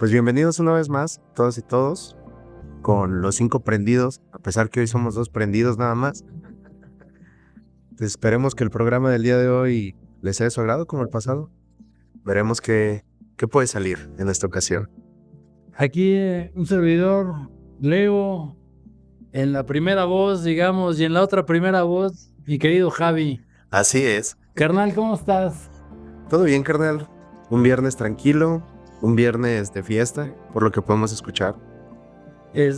Pues bienvenidos una vez más, todos y todos, con los 5 prendidos, a pesar que hoy somos 2 prendidos nada más. Esperemos que el programa del día de hoy les sea de su agrado como el pasado. Veremos qué puede salir en esta ocasión. Aquí un servidor, Leo, en la primera voz, digamos, y en la otra primera voz, mi querido Javi. Así es. Carnal, ¿cómo estás? Todo bien, carnal. Un viernes tranquilo, un viernes de fiesta, por lo que podemos escuchar.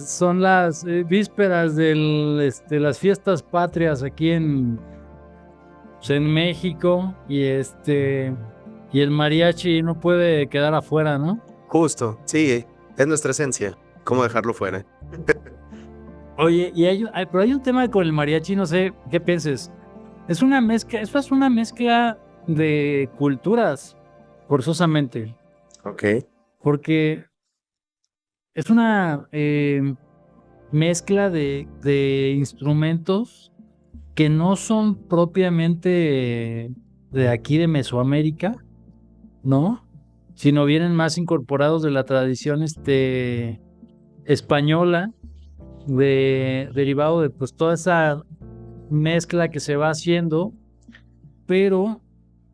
Son las vísperas de las fiestas patrias aquí en México y el mariachi no puede quedar afuera, ¿no? Justo, sí, es nuestra esencia. ¿Cómo dejarlo fuera? Oye, pero hay un tema con el mariachi, no sé qué pienses. Es una mezcla de culturas, forzosamente. Ok. Porque es una mezcla de instrumentos que no son propiamente de aquí de Mesoamérica, ¿no? Sino vienen más incorporados de la tradición española, derivado de pues toda esa mezcla que se va haciendo, pero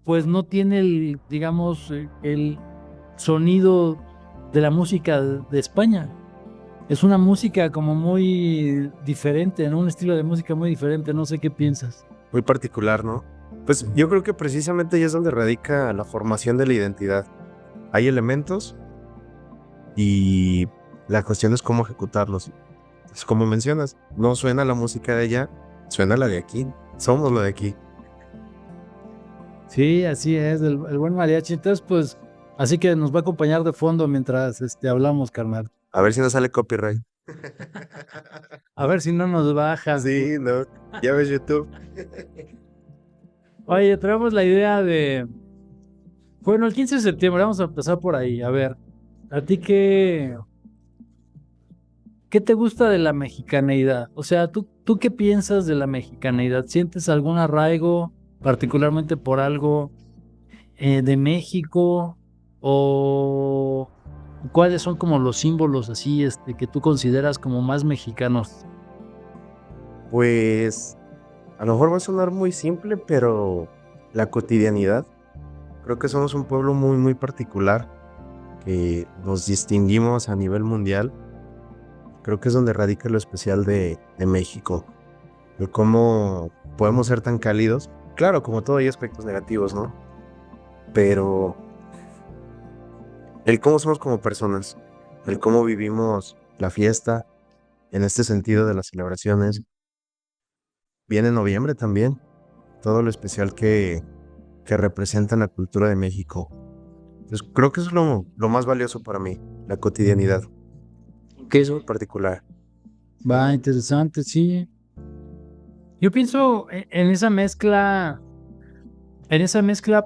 pues no tiene digamos, el sonido de la música de España. Es una música como muy diferente, ¿no? Un estilo de música muy diferente, no sé qué piensas. Muy particular, ¿no? Pues yo creo que precisamente ahí es donde radica la formación de la identidad. Hay elementos y la cuestión es cómo ejecutarlos. Es como mencionas, no suena la música de allá, suena la de aquí. Somos la de aquí. Sí, así es, el buen mariachi. Entonces, pues, así que nos va a acompañar de fondo mientras hablamos, carnal. A ver si nos sale copyright. A ver si no nos bajan. Sí, no. Ya ves YouTube. Oye, traemos la idea de... Bueno, el 15 de septiembre, vamos a empezar por ahí. A ver, ¿a ti qué te gusta de la mexicaneidad? O sea, ¿tú qué piensas de la mexicaneidad? ¿Sientes algún arraigo, particularmente por algo de México? ¿O cuáles son como los símbolos así que tú consideras como más mexicanos? Pues a lo mejor va a sonar muy simple, pero la cotidianidad. Creo que somos un pueblo muy, muy particular, que nos distinguimos a nivel mundial. Creo que es donde radica lo especial de México. El cómo podemos ser tan cálidos. Claro, como todo hay aspectos negativos, ¿no? Pero el cómo somos como personas, el cómo vivimos la fiesta, en este sentido de las celebraciones. Viene en noviembre también, todo lo especial que representa la cultura de México. Entonces, creo que eso es lo más valioso para mí, la cotidianidad. ¿Qué es muy particular? Va, interesante, sí. Yo pienso en esa mezcla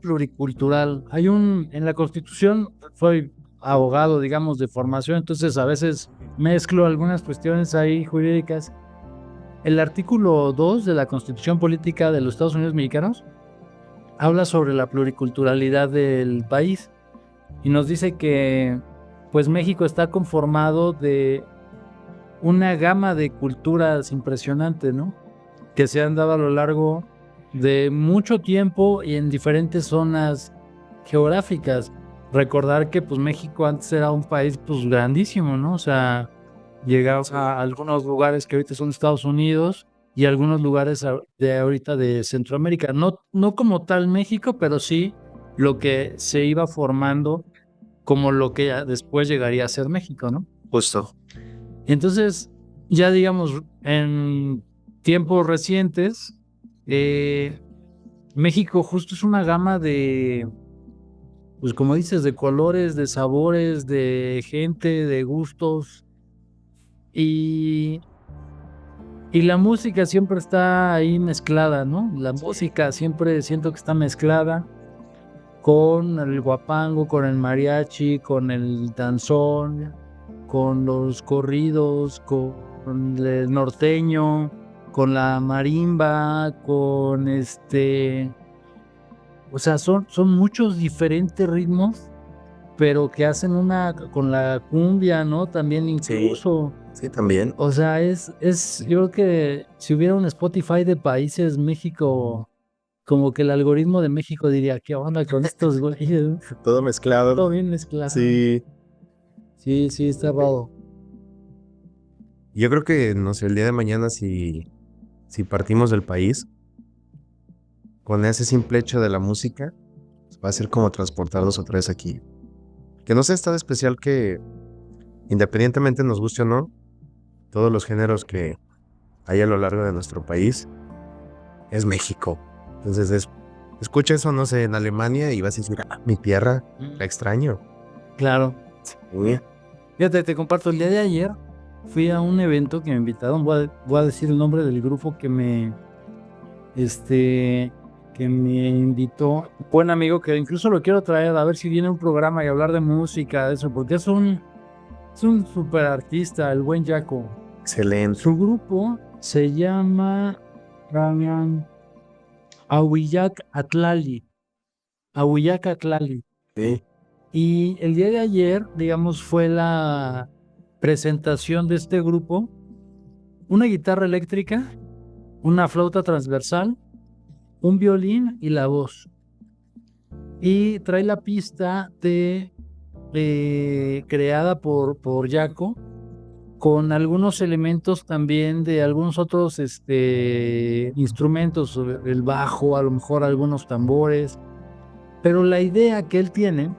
pluricultural. En la Constitución, soy abogado, digamos, de formación, entonces a veces mezclo algunas cuestiones ahí jurídicas. El artículo 2 de la Constitución Política de los Estados Unidos Mexicanos habla sobre la pluriculturalidad del país y nos dice que pues México está conformado de una gama de culturas impresionante, ¿no? Que se han dado a lo largo de mucho tiempo y en diferentes zonas geográficas. Recordar que pues México antes era un país pues grandísimo, ¿no? O sea, llegamos a algunos lugares que ahorita son Estados Unidos y algunos lugares de ahorita de Centroamérica. No como tal México, pero sí lo que se iba formando como lo que después llegaría a ser México, ¿no? Justo. Entonces, ya digamos, en tiempos recientes, México justo es una gama de, pues como dices, de colores, de sabores, de gente, de gustos. Y la música siempre está ahí mezclada, ¿no? La música siempre siento que está mezclada con el guapango, con el mariachi, con el danzón, con los corridos, con el norteño, con la marimba, con o sea, son muchos diferentes ritmos pero que hacen una con la cumbia, ¿no? También incluso. Sí, también. O sea, yo creo que si hubiera un Spotify de países, México, como que el algoritmo de México diría, ¿qué onda con estos güeyes? Todo mezclado. Todo bien mezclado. Sí. Sí, está raro. Yo creo que, no sé, el día de mañana si partimos del país, con ese simple hecho de la música, va a ser como transportarnos otra vez aquí. Que no sé, está de especial que, independientemente nos guste o no, todos los géneros que hay a lo largo de nuestro país, es México. Entonces, escucha eso, no sé, en Alemania y vas a decir, mi tierra, la extraño. Claro. Sí. Fíjate, te comparto, el día de ayer fui a un evento que me invitaron, voy a decir el nombre del grupo que me invitó, un buen amigo que incluso lo quiero traer a ver si viene un programa y hablar de música, de eso, porque es un super artista, el buen Jaco. Excelente. Su grupo se llama Ahuillac Atlali. Ahuillac Atlali. Sí. Y el día de ayer, digamos, fue la presentación de este grupo. Una guitarra eléctrica, una flauta transversal, un violín y la voz. Y trae la pista creada por Jaco, con algunos elementos también de algunos otros instrumentos, el bajo, a lo mejor algunos tambores. Pero la idea que él tiene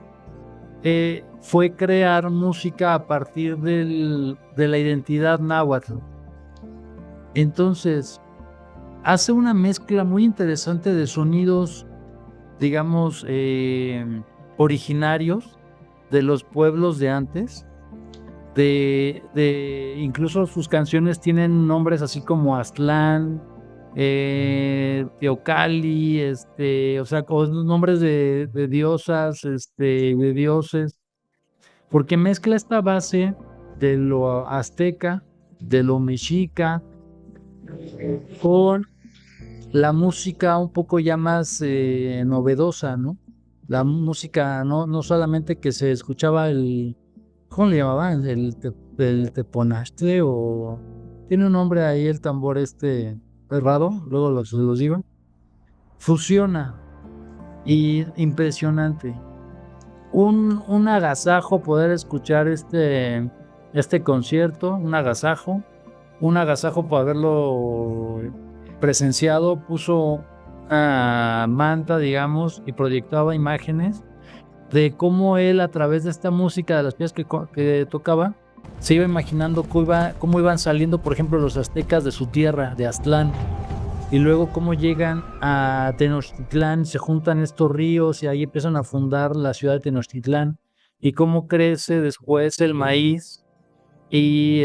fue crear música a partir de la identidad náhuatl. Entonces, hace una mezcla muy interesante de sonidos, digamos, originarios de los pueblos de antes. Incluso sus canciones tienen nombres así como Aztlán, Teocalli, o sea, con nombres de diosas, de dioses, porque mezcla esta base de lo azteca, de lo mexica, con la música un poco ya más novedosa, ¿no? La música no solamente que se escuchaba ¿cómo le llamaban? El teponashte, o tiene un nombre ahí el tambor raro, luego los digo. Fusiona y impresionante. Un agasajo poder escuchar este concierto, un agasajo por haberlo presenciado. Puso una manta, digamos, y proyectaba imágenes de cómo él, a través de esta música, de las piezas que tocaba, se iba imaginando cómo iban saliendo, por ejemplo, los aztecas de su tierra, de Aztlán, y luego cómo llegan a Tenochtitlán, se juntan estos ríos y ahí empiezan a fundar la ciudad de Tenochtitlán, y cómo crece después el maíz, y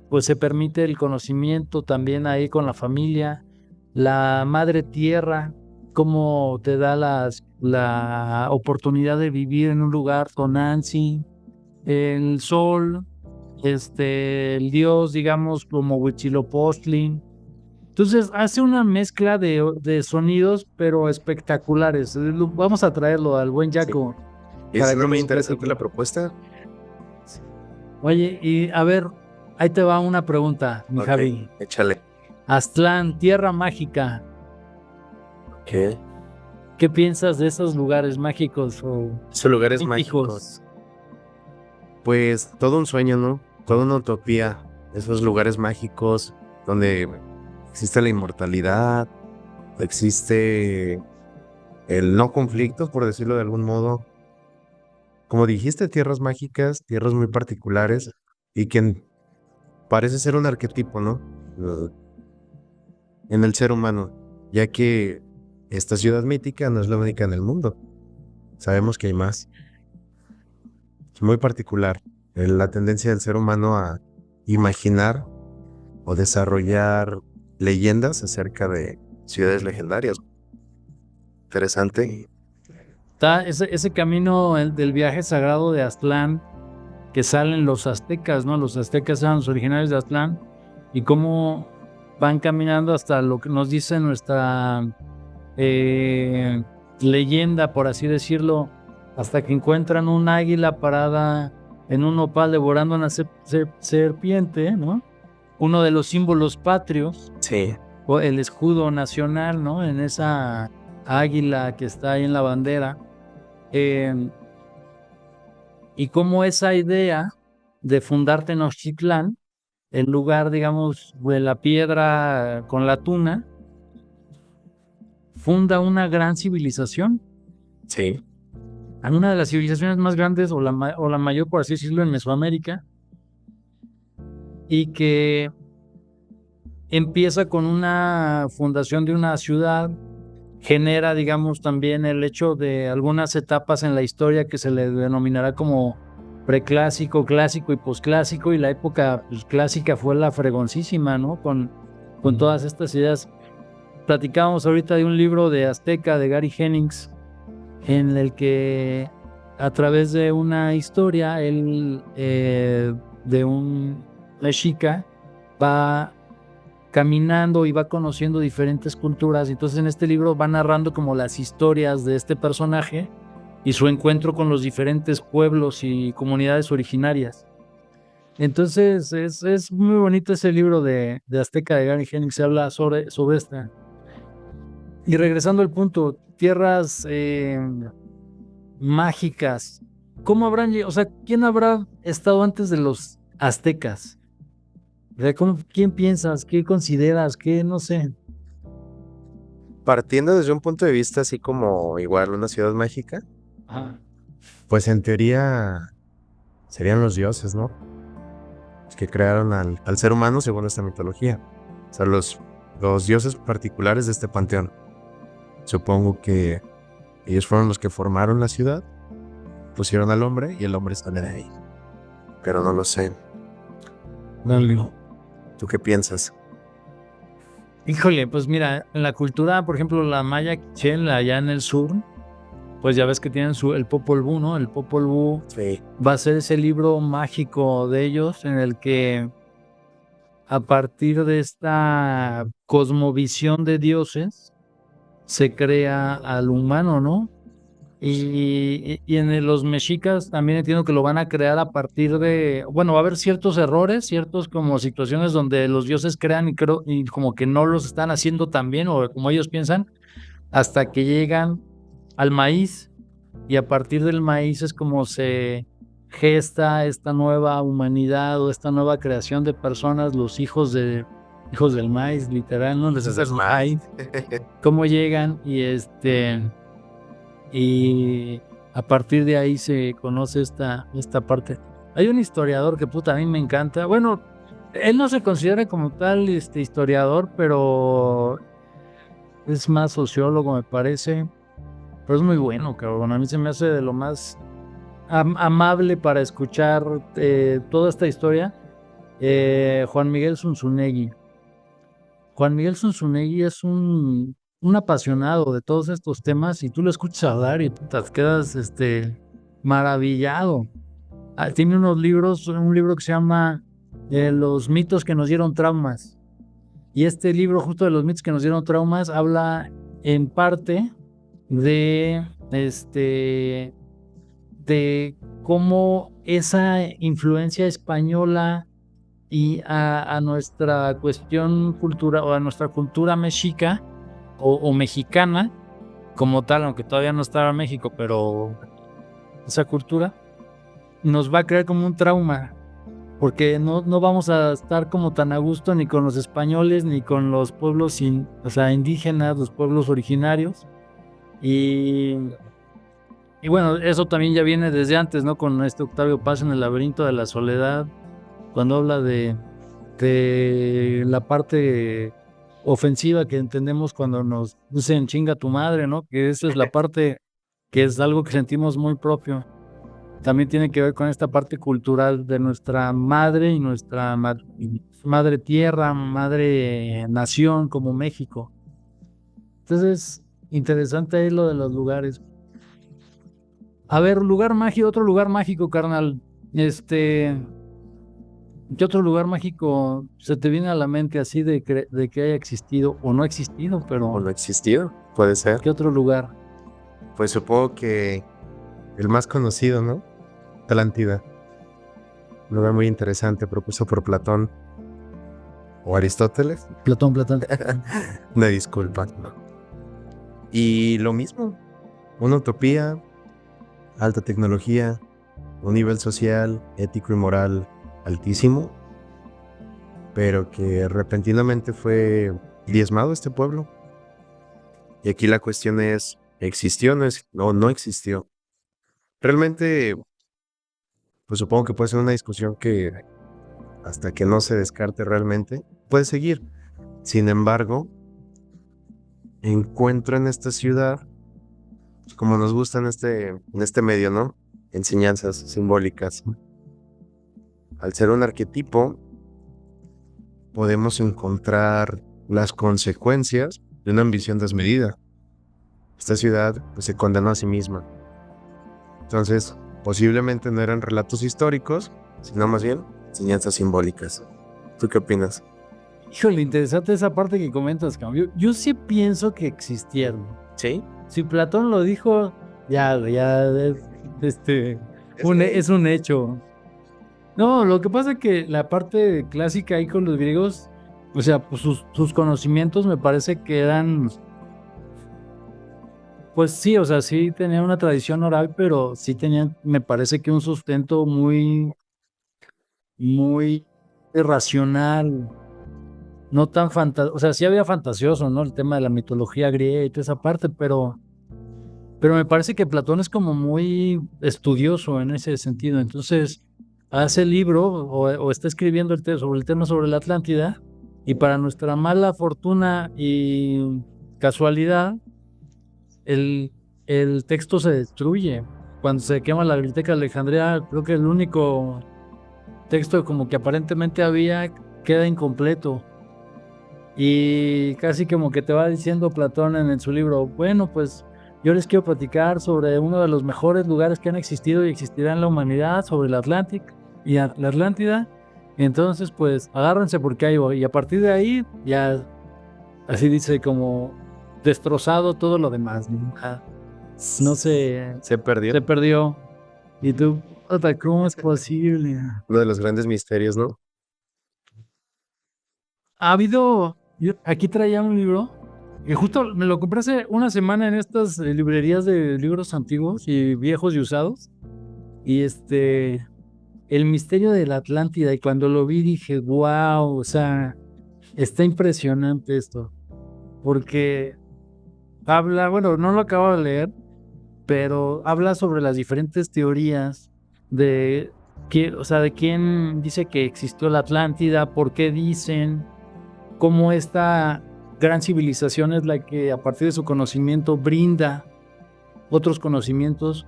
pues se permite el conocimiento también ahí con la familia, la madre tierra, cómo te da la oportunidad de vivir en un lugar Tonantzin, el sol, el dios, digamos, como Huitzilopochtli. Entonces hace una mezcla de sonidos, pero espectaculares. Vamos a traerlo al buen Jaco. Es muy interesante la propuesta. Oye, y a ver, ahí te va una pregunta, mi Javi. Échale. Aztlán, tierra mágica. ¿Qué piensas de esos lugares mágicos Esos lugares míticos? mágicos. Pues todo un sueño, ¿no? Toda una utopía. Esos lugares mágicos donde existe la inmortalidad, existe el no conflicto, por decirlo de algún modo. Como dijiste, tierras mágicas, tierras muy particulares y que parece ser un arquetipo, ¿no? En el ser humano, ya que esta ciudad mítica no es la única en el mundo. Sabemos que hay más. Es muy particular la tendencia del ser humano a imaginar o desarrollar leyendas acerca de ciudades legendarias. Interesante. Está ese camino del viaje sagrado de Aztlán, que salen los aztecas, ¿no? Los aztecas eran los originarios de Aztlán, y cómo van caminando hasta lo que nos dice nuestra leyenda, por así decirlo, hasta que encuentran un águila parada en un nopal devorando una serpiente, ¿no? Uno de los símbolos patrios, Sí. o el escudo nacional, ¿no? En esa águila que está ahí en la bandera. Y cómo esa idea de fundar Tenochtitlán, el lugar, digamos, de la piedra con la tuna, funda una gran civilización. Sí. Una de las civilizaciones más grandes o la mayor, por así decirlo, en Mesoamérica, y que empieza con una fundación de una ciudad, genera, digamos, también el hecho de algunas etapas en la historia que se le denominará como preclásico, clásico y posclásico, y la época pues, clásica fue la fregoncísima, ¿no? Con todas estas ideas. Platicábamos ahorita de un libro de Azteca de Gary Jennings, en el que a través de una historia, él de un mexica va caminando y va conociendo diferentes culturas. Entonces en este libro va narrando como las historias de este personaje y su encuentro con los diferentes pueblos y comunidades originarias. Entonces es muy bonito ese libro de Azteca de Gary Jennings, se habla sobre esta. Y regresando al punto, tierras mágicas, ¿cómo habrán llegado? O sea, ¿quién habrá estado antes de los aztecas? O sea, ¿quién piensas? ¿Qué consideras? ¿Qué? No sé. Partiendo desde un punto de vista así como igual una ciudad mágica, Ajá. pues en teoría serían los dioses, ¿no? Los que crearon al ser humano según esta mitología. O sea, los dioses particulares de este panteón. Supongo que ellos fueron los que formaron la ciudad, pusieron al hombre y el hombre sale de ahí. Pero no lo sé. Dale. ¿Tú qué piensas? Híjole, pues mira, en la cultura, por ejemplo, la maya quichel allá en el sur, pues ya ves que tienen el Popol Vuh, ¿no? El Popol Vuh Sí. va a ser ese libro mágico de ellos en el que a partir de esta cosmovisión de dioses se crea al humano, ¿no? Y en los mexicas también entiendo que lo van a crear a partir de, bueno, va a haber ciertos errores, ciertos como situaciones donde los dioses crean y como que no los están haciendo tan bien o como ellos piensan, hasta que llegan al maíz, y a partir del maíz es como se gesta esta nueva humanidad o esta nueva creación de personas, los hijos del maíz, literal, ¿no? Les haces maíz. Cómo llegan y a partir de ahí se conoce esta parte. Hay un historiador que puta a mí me encanta. Bueno, él no se considera como tal historiador, pero es más sociólogo, me parece. Pero es muy bueno, cabrón. A mí se me hace de lo más amable para escuchar toda esta historia. Juan Miguel Zunzunegui. Juan Miguel Zunzunegui es un apasionado de todos estos temas y tú lo escuchas hablar y te quedas maravillado. Tiene unos libros, un libro que se llama Los mitos que nos dieron traumas. Y este libro, justo de los mitos que nos dieron traumas, habla en parte de cómo esa influencia española y a nuestra cuestión cultural o a nuestra cultura mexica o mexicana como tal, aunque todavía no estaba México, pero esa cultura nos va a crear como un trauma, porque no vamos a estar como tan a gusto ni con los españoles ni con los pueblos indígenas, los pueblos originarios. Y bueno, eso también ya viene desde antes, ¿no? Con Octavio Paz en El laberinto de la soledad, cuando habla de la parte ofensiva que entendemos cuando nos dicen chinga tu madre, ¿no? Que esa es la parte que es algo que sentimos muy propio. También tiene que ver con esta parte cultural de nuestra madre y nuestra madre tierra, madre nación como México. Entonces, interesante ahí lo de los lugares. A ver, otro lugar mágico, carnal. ¿Qué otro lugar mágico se te viene a la mente así de que haya existido o no existido, pero... ¿O no ha existido? Puede ser. ¿Qué otro lugar? Pues supongo que el más conocido, ¿no? Atlántida. Un lugar muy interesante propuesto por Platón o Aristóteles. Platón. Una disculpa. Y lo mismo, una utopía, alta tecnología, un nivel social, ético y moral altísimo, pero que repentinamente fue diezmado este pueblo. Y aquí la cuestión es, ¿existió o no existió? Realmente, pues supongo que puede ser una discusión que hasta que no se descarte realmente, puede seguir. Sin embargo, encuentro en esta ciudad, como nos gusta en este medio, ¿no? Enseñanzas simbólicas. Al ser un arquetipo, podemos encontrar las consecuencias de una ambición desmedida. Esta ciudad pues, se condenó a sí misma. Entonces, posiblemente no eran relatos históricos, sino más bien enseñanzas simbólicas. ¿Tú qué opinas? Híjole, interesante esa parte que comentas, cambio. Yo sí pienso que existieron. Sí. Si Platón lo dijo, ya es un hecho. No, lo que pasa es que la parte clásica ahí con los griegos, o sea, pues sus conocimientos me parece que eran, pues sí, o sea, sí tenían una tradición oral, pero sí tenían, me parece que un sustento muy irracional, no tan o sea, sí había fantasioso, ¿no? El tema de la mitología griega y toda esa parte, pero me parece que Platón es como muy estudioso en ese sentido. Entonces, hace el libro o está escribiendo sobre el tema sobre la Atlántida, y para nuestra mala fortuna y casualidad, el, el texto se destruye. Cuando se quema la Biblioteca de Alejandría, creo que el único texto como que aparentemente había queda incompleto. Y casi como que te va diciendo Platón en su libro, bueno, pues yo les quiero platicar sobre uno de los mejores lugares que han existido y existirá en la humanidad, sobre el Atlántico y la Atlántida. Entonces, pues agárrense porque ahí voy. Y a partir de ahí, ya así dice, como destrozado todo lo demás. No sé, Se perdió. se perdió. Y tú, puta, ¿cómo es posible? Uno de los grandes misterios, ¿no? Ha habido, aquí traía un libro que justo me lo compré hace una semana en estas librerías de libros antiguos y viejos y usados. Y El misterio de la Atlántida. Y cuando lo vi dije, wow, o sea, está impresionante esto. Porque habla, bueno, no lo acabo de leer, pero habla sobre las diferentes teorías de o sea, de quién dice que existió la Atlántida, por qué dicen, cómo esta gran civilización es la que a partir de su conocimiento brinda otros conocimientos.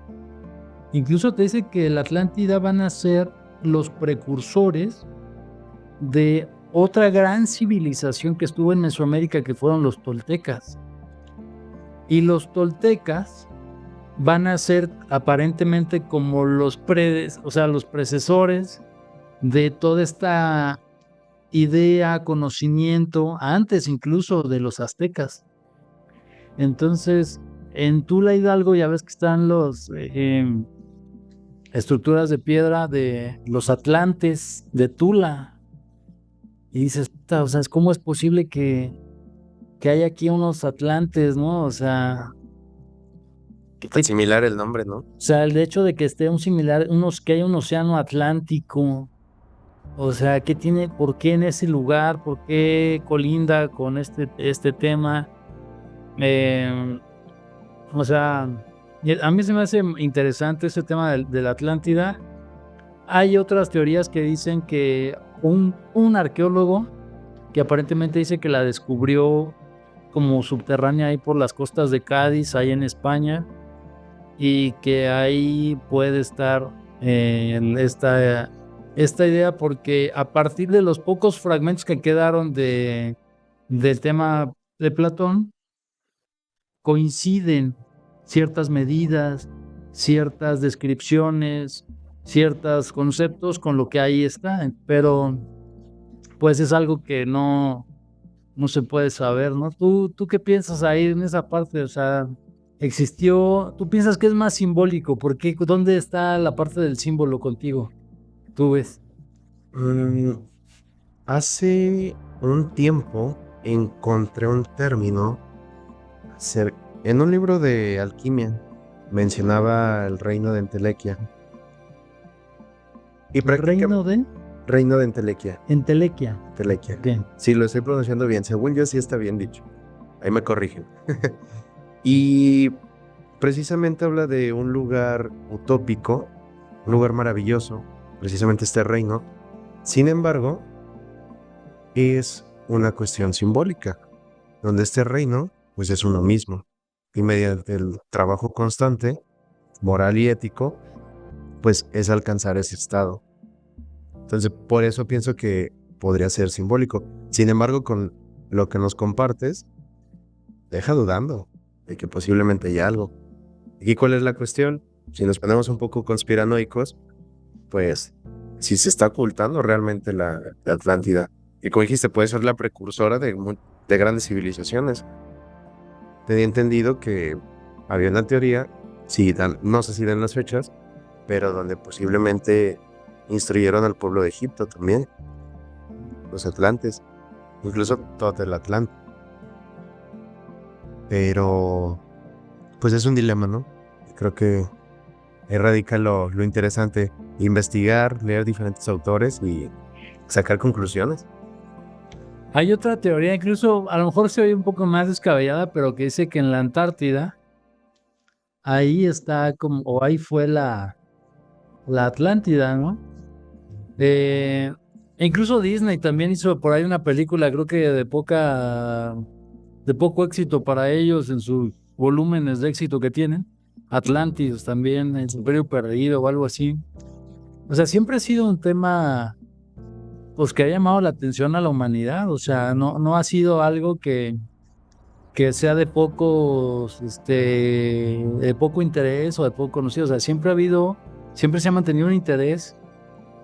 Incluso te dice que la Atlántida van a ser los precursores de otra gran civilización que estuvo en Mesoamérica, que fueron los toltecas. Y los toltecas van a ser aparentemente como los predecesores de toda esta idea, conocimiento, antes incluso de los aztecas. Entonces, en Tula Hidalgo ya ves que están los estructuras de piedra de los atlantes de Tula. Y dices, o sea, ¿cómo es posible que haya aquí unos atlantes, no? O sea, Tan similar el nombre, ¿no? o sea, el hecho de que esté que haya un océano Atlántico. O sea, ¿qué tiene, por qué en ese lugar, por qué colinda con este tema? O sea, a mí se me hace interesante ese tema de la Atlántida. Hay otras teorías que dicen que un arqueólogo que aparentemente dice que la descubrió como subterránea ahí por las costas de Cádiz, ahí en España, y que ahí puede estar esta idea, porque a partir de los pocos fragmentos que quedaron del tema de Platón, coinciden ciertas medidas, ciertas descripciones, ciertos conceptos con lo que ahí está, pero pues es algo que no se puede saber, ¿no? ¿Tú qué piensas ahí en esa parte? O sea, existió, ¿tú piensas que es más simbólico? ¿Por qué? ¿Dónde está la parte del símbolo contigo? ¿Tú ves? Mm, Hace un tiempo encontré un término cer- en un libro de alquimia. Mencionaba el reino de Entelequia. Y El reino prácticamente, de reino de Entelequia. Entelequia. Entelequia. Ok. Sí, lo estoy pronunciando bien. Según yo, sí está bien dicho. Ahí me corrigen. Y precisamente habla de un lugar utópico, un lugar maravilloso, precisamente este reino. Sin embargo, es una cuestión simbólica, donde este reino, pues es uno mismo. Y mediante el trabajo constante, moral y ético, pues es alcanzar ese estado. Entonces, por eso pienso que podría ser simbólico. Sin embargo, con lo que nos compartes, deja dudando de que posiblemente haya algo. ¿Y cuál es la cuestión? Si nos ponemos un poco conspiranoicos, pues si se está ocultando realmente la Atlántida. Y como dijiste, puede ser la precursora de grandes civilizaciones. Tenía entendido que había una teoría, sí, no sé si dan las fechas, pero donde posiblemente instruyeron al pueblo de Egipto también, los atlantes, incluso todo el Atlante. Pero, pues es un dilema, ¿no? Creo que ahí radica lo interesante, investigar, leer diferentes autores y sacar conclusiones. Hay otra teoría, incluso a lo mejor se oye un poco más descabellada, pero que dice que en la Antártida, ahí está como, o ahí fue la Atlántida, ¿no? E incluso Disney también hizo por ahí una película, creo que de poco éxito para ellos en sus volúmenes de éxito que tienen. Atlantis también, El Imperio Perdido o algo así. O sea, siempre ha sido un tema, pues, que ha llamado la atención a la humanidad. O sea, no ha sido algo que sea de poco interés o de poco conocido. O sea, siempre se ha mantenido un interés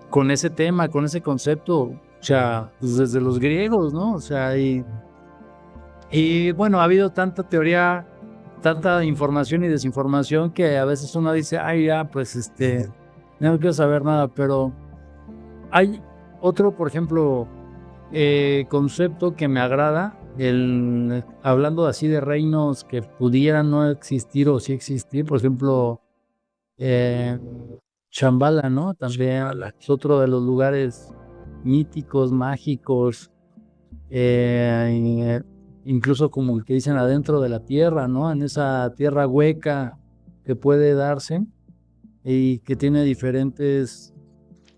con ese tema, con ese concepto, o sea, pues desde los griegos, ¿no? O sea, y bueno, ha habido tanta teoría, tanta información y desinformación que a veces uno dice, ay, ya, pues no quiero saber nada, pero hay otro, por ejemplo, concepto que me agrada, hablando así de reinos que pudieran no existir o sí existir, por ejemplo, eh, Shambhala, ¿no? También es otro de los lugares míticos, mágicos, eh, incluso como el que dicen adentro de la tierra, ¿no? En esa tierra hueca que puede darse y que tiene diferentes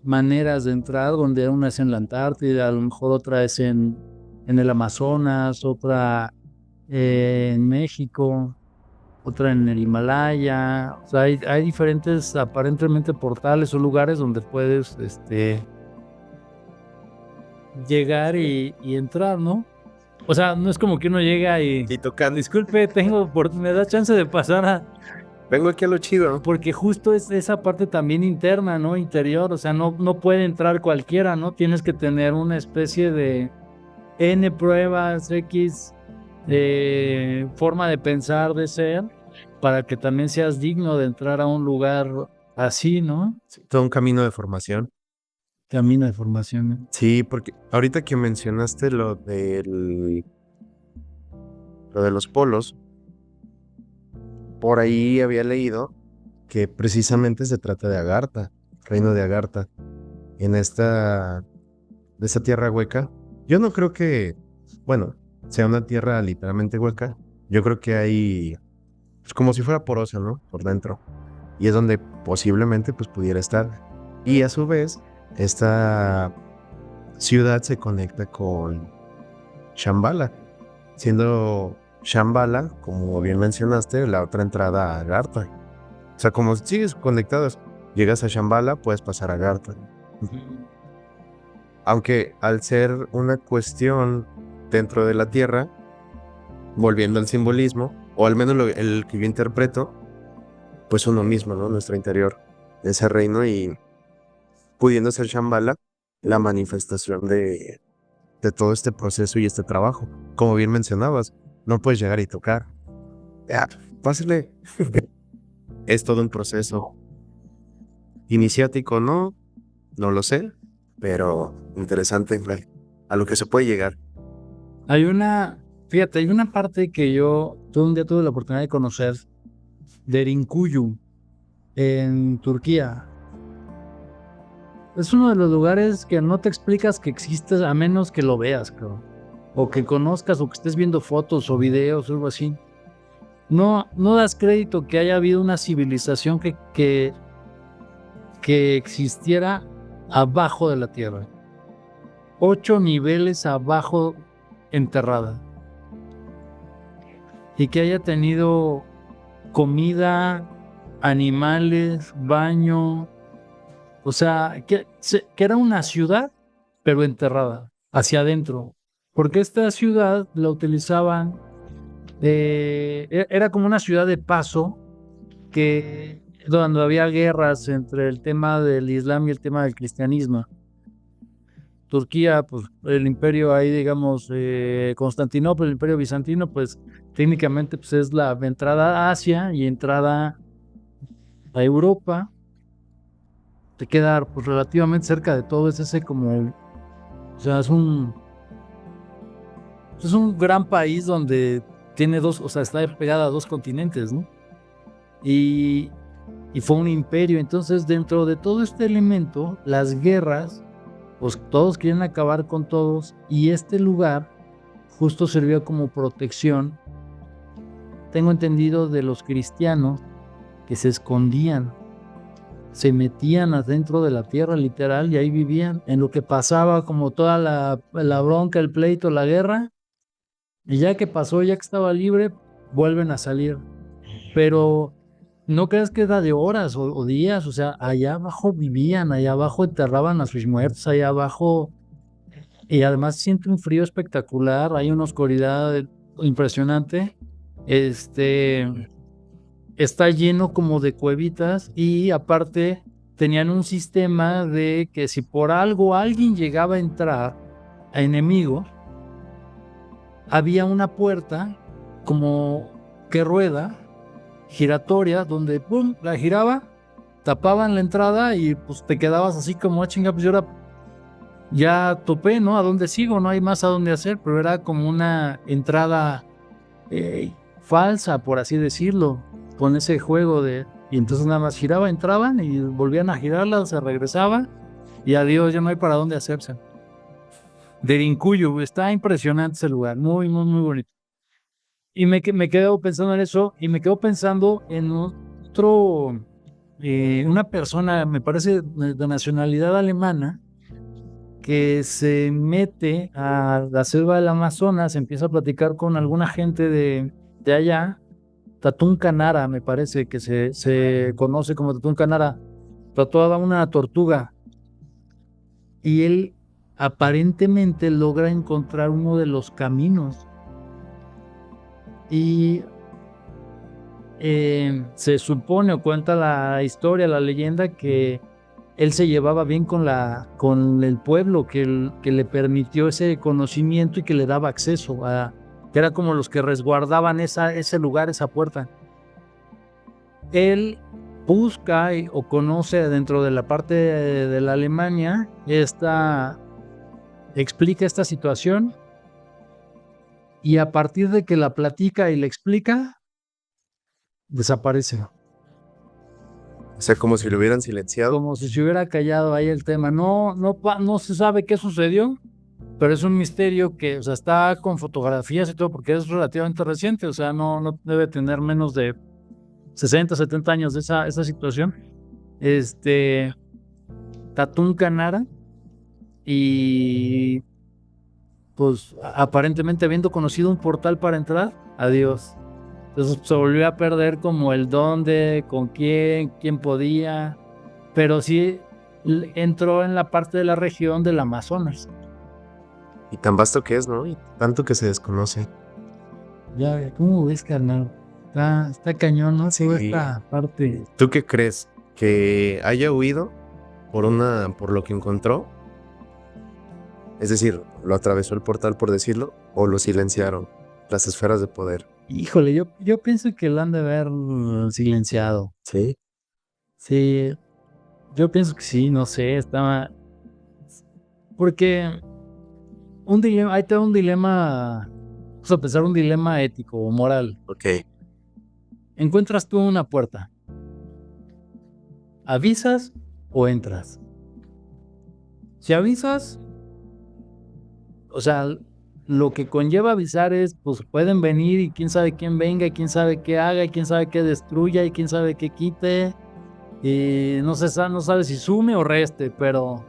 maneras de entrar, donde una es en la Antártida, a lo mejor otra es en el Amazonas, otra en México, otra en el Himalaya. O sea, hay diferentes aparentemente portales o lugares donde puedes llegar y entrar, ¿no? O sea, no es como que uno llega y Y tocando. disculpe, me da chance de pasar Vengo aquí a lo chido, ¿no? porque justo es esa parte también interna, ¿no? Interior, o sea, no puede entrar cualquiera, ¿no? Tienes que tener una especie de N pruebas, X forma de pensar, de ser, para que también seas digno de entrar a un lugar así, ¿no? Sí, todo un camino de formación. Camino de formación, ¿no? Sí, porque ahorita que mencionaste lo de los polos, por ahí había leído que precisamente se trata de Agartha, reino de Agartha, en de esta tierra hueca. Yo no creo que, bueno, sea una tierra literalmente hueca. Yo creo que hay, pues como si fuera porosa, ¿no? Por dentro. Y es donde posiblemente pues pudiera estar. Y a su vez, esta ciudad se conecta con Shambhala, siendo Shambhala, como bien mencionaste, la otra entrada a Agartha. O sea, como sigues conectados, llegas a Shambhala, puedes pasar a Agartha. Aunque al ser una cuestión dentro de la Tierra, volviendo al simbolismo, o al menos el que yo interpreto, pues uno mismo, ¿no? Nuestro interior, ese reino y pudiendo ser Shambhala la manifestación de todo este proceso y este trabajo. Como bien mencionabas, no puedes llegar y tocar. Ya, pásale. Es todo un proceso. Iniciático, no lo sé, pero interesante a lo que se puede llegar. Fíjate, hay una parte que yo todo un día tuve la oportunidad de conocer, Derinkuyu, en Turquía. Es uno de los lugares que no te explicas que existe a menos que lo veas, creo. O que conozcas, o que estés viendo fotos o videos o algo así. No das crédito que haya habido una civilización que existiera abajo de la tierra. 8 niveles abajo enterrada. Y que haya tenido comida, animales, baño. O sea, que era una ciudad, pero enterrada, hacia adentro. Porque esta ciudad la utilizaban, era como una ciudad de paso, donde había guerras entre el tema del Islam y el tema del cristianismo. Turquía, pues el imperio ahí, digamos, Constantinopla, el imperio bizantino, pues técnicamente pues, es la entrada a Asia y entrada a Europa. Te queda pues relativamente cerca de todo, es ese como, o sea, es un gran país donde tiene dos, o sea, está pegada a 2 continentes, ¿no? Y fue un imperio, entonces dentro de todo este elemento, las guerras, pues todos querían acabar con todos y este lugar justo sirvió como protección, tengo entendido, de los cristianos que se escondían, se metían adentro de la tierra literal y ahí vivían en lo que pasaba como toda la bronca, el pleito, la guerra, y ya que pasó, ya que estaba libre, vuelven a salir. Pero no creas que era de horas o días, o sea, allá abajo vivían, allá abajo enterraban a sus muertos, allá abajo, y además siente un frío espectacular, hay una oscuridad impresionante. Está lleno como de cuevitas y aparte tenían un sistema de que si por algo alguien llegaba a entrar a enemigos, había una puerta como que rueda giratoria donde pum, la giraba, tapaban la entrada y pues te quedabas así como, chinga, pues yo ahora ya topé, ¿no? ¿A dónde sigo? No hay más a dónde hacer, pero era como una entrada falsa, por así decirlo, con ese juego y entonces nada más giraba, entraban y volvían a girarla, se regresaba y adiós, ya no hay para dónde hacerse. Derinkuyu, está impresionante ese lugar, muy, muy, muy bonito. Y me quedo pensando en eso y me quedo pensando en una persona, me parece de nacionalidad alemana, que se mete a la selva del Amazonas, empieza a platicar con alguna gente de allá. Tatún Canara, me parece que se conoce como Tatún Canara, tatuaba una tortuga y él aparentemente logra encontrar uno de los caminos y se supone o cuenta la historia, la leyenda, que él se llevaba bien con el pueblo, que le permitió ese conocimiento y que le daba acceso que era como los que resguardaban ese lugar, esa puerta. Él busca o conoce dentro de la parte de la Alemania, explica esta situación y a partir de que la platica y la explica, desaparece. O sea, como si lo hubieran silenciado. Como si se hubiera callado ahí el tema. No se sabe qué sucedió, pero es un misterio que, o sea, está con fotografías y todo porque es relativamente reciente, o sea, no debe tener menos de 60, 70 años de esa situación. Tatún Canara y pues aparentemente habiendo conocido un portal para entrar, adiós. Entonces se volvió a perder como el dónde, con quién podía, pero sí entró en la parte de la región del Amazonas. Y tan vasto que es, ¿no? Y tanto que se desconoce. Ya, ¿cómo ves, carnal? Está cañón, ¿no? Sí. Toda esta parte. ¿Tú qué crees? ¿Que haya huido por lo que encontró? Es decir, ¿lo atravesó el portal, por decirlo? ¿O lo silenciaron las esferas de poder? Híjole, yo pienso que lo han de haber silenciado. Sí. Sí, yo pienso que sí, no sé, estaba... Porque un dilema, ahí te da un dilema, vamos a pensar un dilema ético o moral. Ok. Encuentras tú una puerta, ¿avisas o entras? Si avisas, o sea, lo que conlleva avisar es, pues pueden venir y quién sabe quién venga, y quién sabe qué haga, y quién sabe qué destruya, y quién sabe qué quite, y no no sabe si sume o reste, pero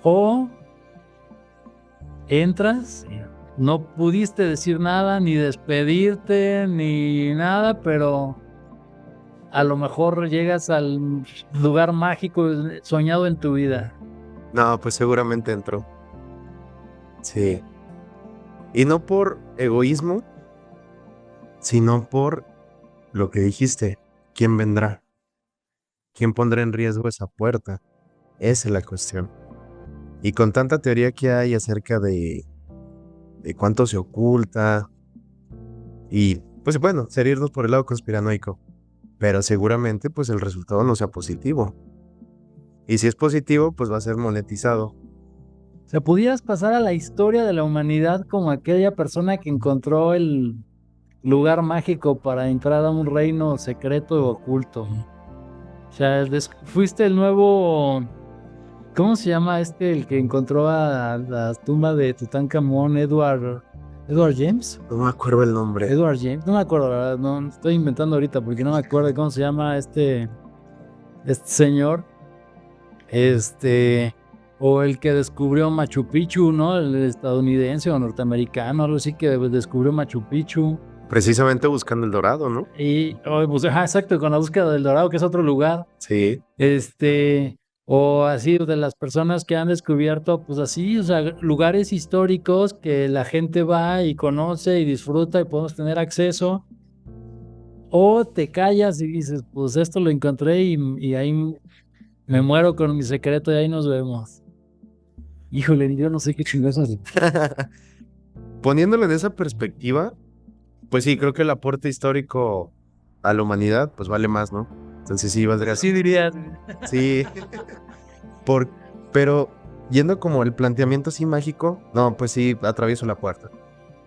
o entras, no pudiste decir nada, ni despedirte, ni nada, pero a lo mejor llegas al lugar mágico soñado en tu vida. No, pues seguramente entró. Sí. Y no por egoísmo, sino por lo que dijiste. ¿Quién vendrá? ¿Quién pondrá en riesgo esa puerta? Esa es la cuestión. Y con tanta teoría que hay acerca de cuánto se oculta, y pues bueno, ser irnos por el lado conspiranoico, pero seguramente pues el resultado no sea positivo. Y si es positivo, pues va a ser monetizado. O sea, pudieras pasar a la historia de la humanidad como aquella persona que encontró el lugar mágico para entrar a un reino secreto o oculto. O sea, fuiste el nuevo... ¿Cómo se llama el que encontró a la tumba de Tutankamón? Edward James. No me acuerdo el nombre. Edward James, no me acuerdo, la verdad, no estoy inventando ahorita porque no me acuerdo de cómo se llama este señor. O el que descubrió Machu Picchu, ¿no? El estadounidense o norteamericano, algo así que descubrió Machu Picchu. Precisamente buscando el dorado, ¿no? Y, pues, exacto, con la búsqueda del Dorado, que es otro lugar. Sí. O así de las personas que han descubierto, pues así, o sea, lugares históricos que la gente va y conoce y disfruta y podemos tener acceso. O te callas y dices, pues esto lo encontré y ahí me muero con mi secreto y ahí nos vemos. Híjole, yo no sé qué chingados hacer. Poniéndolo en esa perspectiva, pues sí, creo que el aporte histórico a la humanidad, pues vale más, ¿no? Entonces sí, valdría Sí dirías. Sí. Por, pero yendo como el planteamiento así mágico, no, pues sí, atravieso la puerta.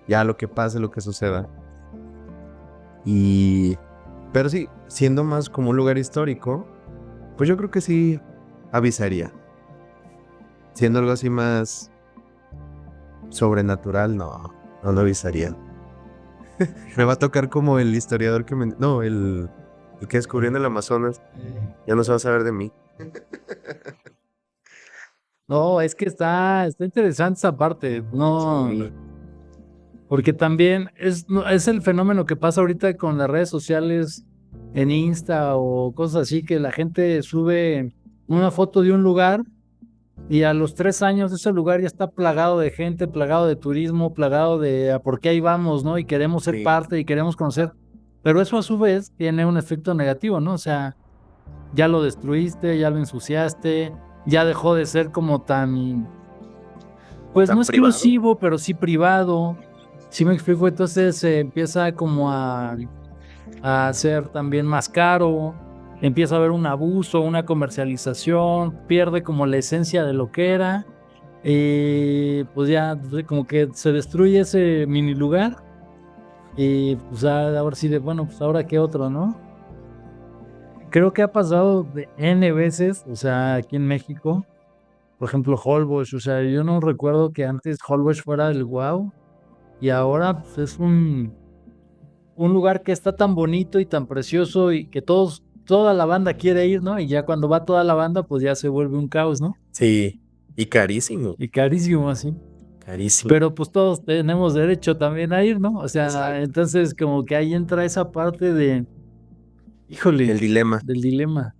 Ya lo que pase, lo que suceda. Pero sí, siendo más como un lugar histórico, pues yo creo que sí avisaría. Siendo algo así más sobrenatural, no lo avisaría. Me va a tocar como el historiador que no, el que descubrió en el Amazonas. Ya no se va a saber de mí. No, es que está interesante esa parte, no, Sí. porque también es el fenómeno que pasa ahorita con las redes sociales en Insta o cosas así, que la gente sube una foto de un lugar y a los 3 años ese lugar ya está plagado de gente, plagado de turismo, plagado de a por qué ahí vamos, ¿no? Y queremos ser Sí. parte y queremos conocer, pero eso a su vez tiene un efecto negativo, ¿no? O sea, ya lo destruiste, ya lo ensuciaste, ya dejó de ser como tan, pues ¿Tan no privado? exclusivo, pero sí privado. ¿Sí me explico? Entonces se empieza como a ser también más caro, empieza a haber un abuso, una comercialización, pierde como la esencia de lo que era, y pues ya como que se destruye ese mini lugar, y pues ahora sí bueno, pues ahora qué otro, ¿no? Creo que ha pasado de N veces, o sea, aquí en México, por ejemplo, Holbox, o sea, yo no recuerdo que antes Holbox fuera el wow, y ahora pues, es un lugar que está tan bonito y tan precioso y que toda la banda quiere ir, ¿no? Y ya cuando va toda la banda, pues ya se vuelve un caos, ¿no? Sí. Y carísimo. Y carísimo así. Carísimo. Pero pues todos tenemos derecho también a ir, ¿no? O sea, Exacto. entonces como que ahí entra esa parte híjole, El dilema. del dilema.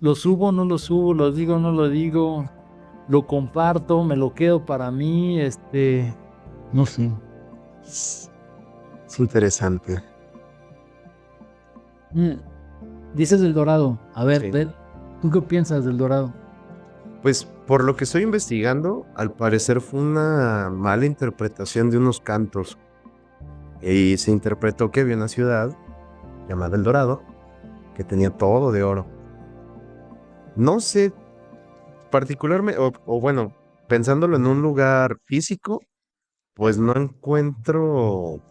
¿Lo subo, no lo subo? ¿Lo digo, no lo digo? ¿Lo comparto? ¿Me lo quedo para mí? No sé. Es interesante. Dices del Dorado. A ver, Sí. ¿tú qué piensas del Dorado? Pues por lo que estoy investigando, al parecer fue una mala interpretación de unos cantos. Y se interpretó que había una ciudad llamada El Dorado que tenía todo de oro. No sé particularmente, o bueno, pensándolo en un lugar físico, pues no encuentro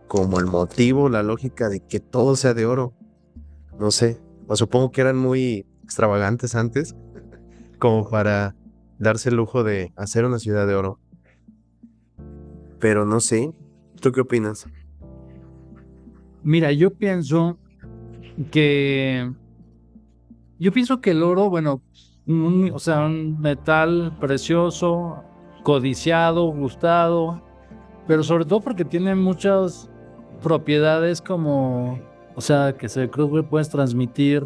como el motivo, la lógica de que todo sea de oro. No sé, o supongo que eran muy extravagantes antes, como para darse el lujo de hacer una ciudad de oro. Pero no sé, ¿tú qué opinas? Mira, que yo pienso que el oro, bueno, o sea, un metal precioso, codiciado, gustado, pero sobre todo porque tiene muchas propiedades como, o sea, que creo que puedes transmitir,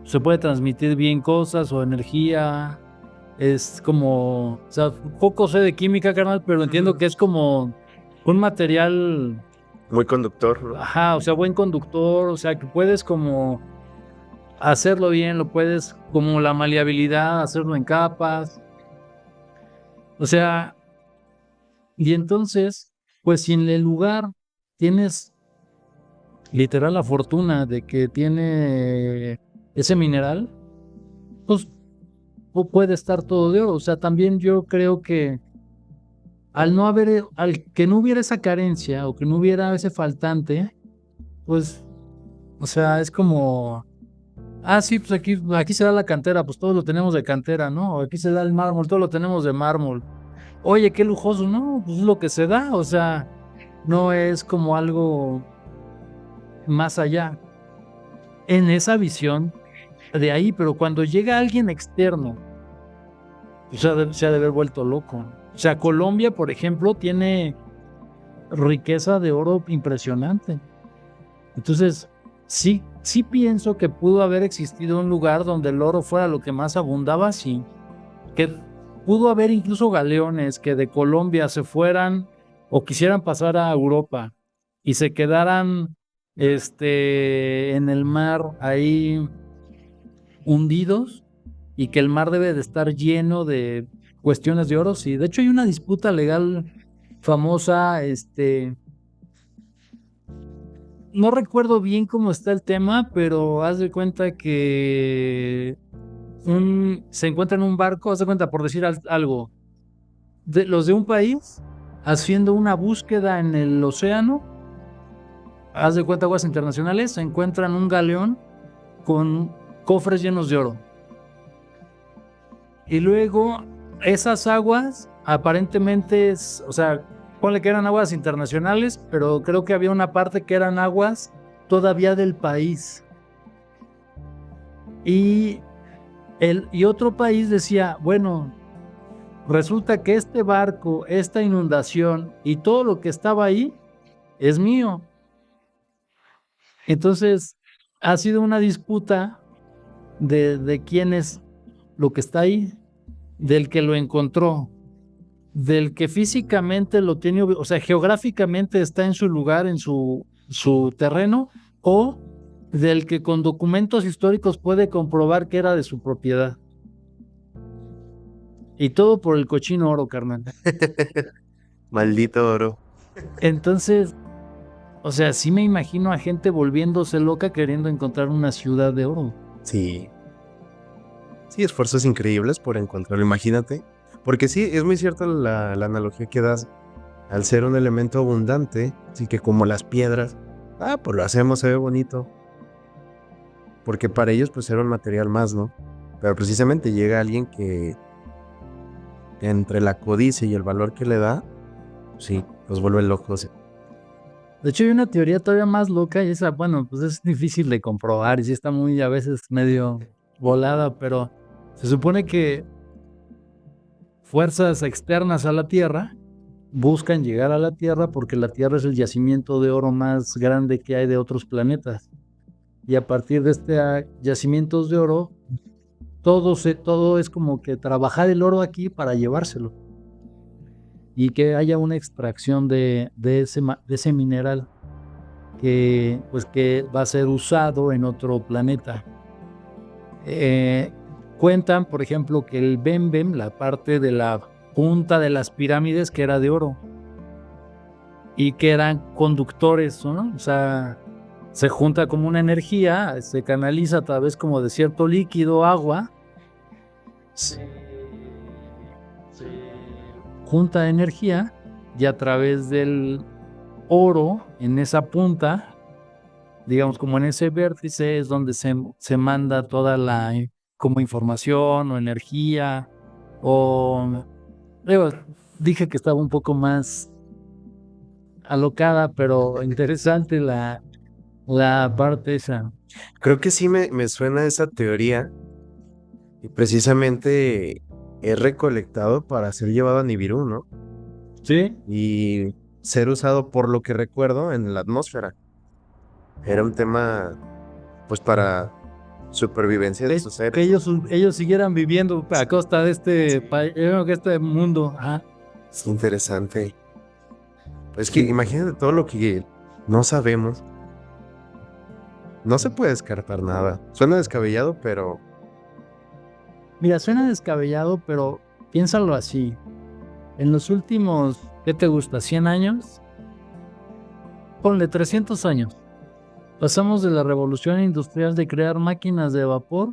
se puede transmitir bien cosas o energía. Es como, o sea, poco sé de química, carnal, pero entiendo que es como un material, Muy conductor, ¿no? ajá, o sea, buen conductor, o sea, que puedes como hacerlo bien, lo puedes, como la maleabilidad, hacerlo en capas, o sea, y entonces, pues si en el lugar tienes literal la fortuna de que tiene ese mineral, pues puede estar todo de oro, o sea, también yo creo que al que no hubiera esa carencia o que no hubiera ese faltante, pues, o sea, es como, sí, pues aquí se da la cantera, pues todos lo tenemos de cantera, ¿no? O aquí se da el mármol, todos lo tenemos de mármol. Oye, qué lujoso, no, pues es lo que se da, o sea, no es como algo más allá. En esa visión de ahí, pero cuando llega alguien externo, pues se ha de haber vuelto loco. O sea, Colombia, por ejemplo, tiene riqueza de oro impresionante. Entonces, sí pienso que pudo haber existido un lugar donde el oro fuera lo que más abundaba, sí. Que pudo haber incluso galeones que de Colombia se fueran o quisieran pasar a Europa y se quedaran en el mar ahí hundidos y que el mar debe de estar lleno de cuestiones de oro. Sí, de hecho hay una disputa legal famosa, no recuerdo bien cómo está el tema, pero haz de cuenta que se encuentra en un barco, haz de cuenta, por decir algo, los de un país haciendo una búsqueda en el océano, haz de cuenta, aguas internacionales, se encuentran un galeón con cofres llenos de oro. Y luego esas aguas aparentemente o sea, ponle que eran aguas internacionales, pero creo que había una parte que eran aguas todavía del país. Y otro país decía, bueno, resulta que este barco, esta inundación y todo lo que estaba ahí es mío. Entonces, ha sido una disputa de quién es lo que está ahí, del que lo encontró, del que físicamente lo tiene, o sea, geográficamente está en su lugar, en su terreno, o del que con documentos históricos puede comprobar que era de su propiedad. Y todo por el cochino oro, carnal. Maldito oro. Entonces, o sea, sí me imagino a gente volviéndose loca queriendo encontrar una ciudad de oro. Sí, sí, esfuerzos increíbles por encontrarlo, imagínate. Porque sí, es muy cierta la analogía que das. Al ser un elemento abundante, así que como las piedras, pues lo hacemos, se ve bonito. Porque para ellos pues era un material más, ¿no? Pero precisamente llega alguien que entre la codicia y el valor que le da, sí, los vuelve locos. De hecho, hay una teoría todavía más loca y esa, bueno, pues es difícil de comprobar y sí está muy a veces medio volada, pero se supone que fuerzas externas a la Tierra buscan llegar a la Tierra porque la Tierra es el yacimiento de oro más grande que hay de otros planetas. Y a partir de yacimientos de oro, todo es como que trabajar el oro aquí para llevárselo y que haya una extracción de ese mineral que, pues, que va a ser usado en otro planeta. Cuentan, por ejemplo, que el Bem Bem, la parte de la punta de las pirámides, que era de oro. y que eran conductores, ¿no? O sea, se junta como una energía, se canaliza a través como de cierto líquido, agua, se junta energía y a través del oro en esa punta, digamos como en ese vértice, es donde se manda toda la como información o energía o digo, dije que estaba un poco más alocada, pero interesante la parte esa. Creo que sí me suena esa teoría y precisamente es recolectado para ser llevado a Nibiru, ¿no? ¿Sí? Y ser usado, por lo que recuerdo, en la atmósfera. Era un tema, pues, para supervivencia de estos Que seres. ellos siguieran viviendo a costa de este país, que este mundo. Ajá. Es interesante. Pues que imagínate todo lo que no sabemos. No se puede descartar nada. Suena descabellado, pero Mira, suena descabellado, pero piénsalo así. En los últimos, ¿qué te gusta? ¿100 años? Ponle 300 años. Pasamos de la revolución industrial de crear máquinas de vapor,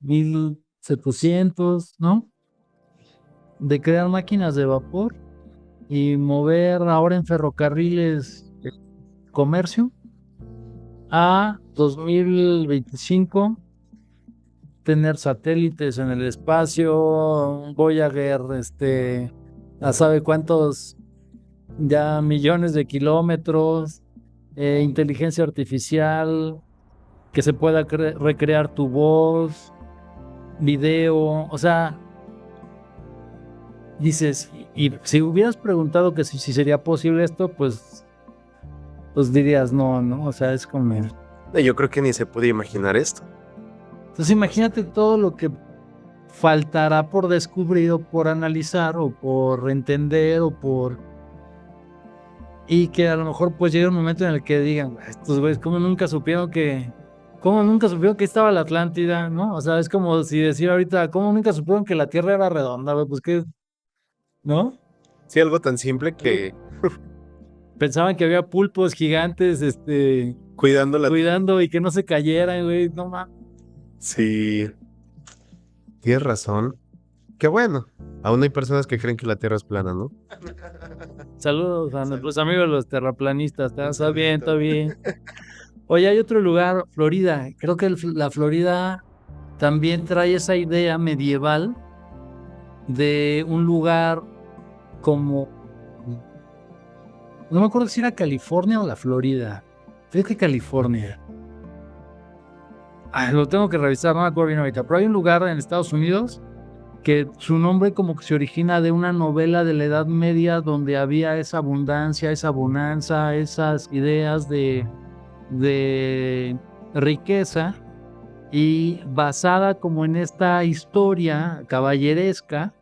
1700, ¿no? De crear máquinas de vapor y mover ahora en ferrocarriles comercio a 2025 tener satélites en el espacio, Voyager, a sabe cuántos ya millones de kilómetros, inteligencia artificial, que se pueda recrear tu voz, video, o sea, dices, y si hubieras preguntado que si sería posible esto, pues dirías no, ¿no? O sea, es como... yo creo que ni se puede imaginar esto. Entonces imagínate todo lo que faltará por descubrir o por analizar o por entender o por... Y que a lo mejor pues llegue un momento en el que digan, estos güeyes, ¿cómo nunca supieron que estaba la Atlántida, ¿no? O sea, es como si decir ahorita, ¿cómo nunca supieron que la Tierra era redonda, güey? Pues que, ¿no? Sí, algo tan simple que Pensaban que había pulpos gigantes, cuidando la... cuidando y que no se cayeran, güey, no mames. Sí, tienes razón. Qué bueno. Aún hay personas que creen que la Tierra es plana, ¿no? Saludos a nuestros amigos los terraplanistas, está bien, está bien. Oye, hay otro lugar, Florida. Creo que la Florida también trae esa idea medieval de un lugar como, no me acuerdo si era California o la Florida. Creo que California. Lo tengo que revisar, no me acuerdo bien ahorita. Pero hay un lugar en Estados Unidos que su nombre como que se origina de una novela de la Edad Media donde había esa abundancia, esa bonanza, esas ideas de riqueza y basada como en esta historia caballeresca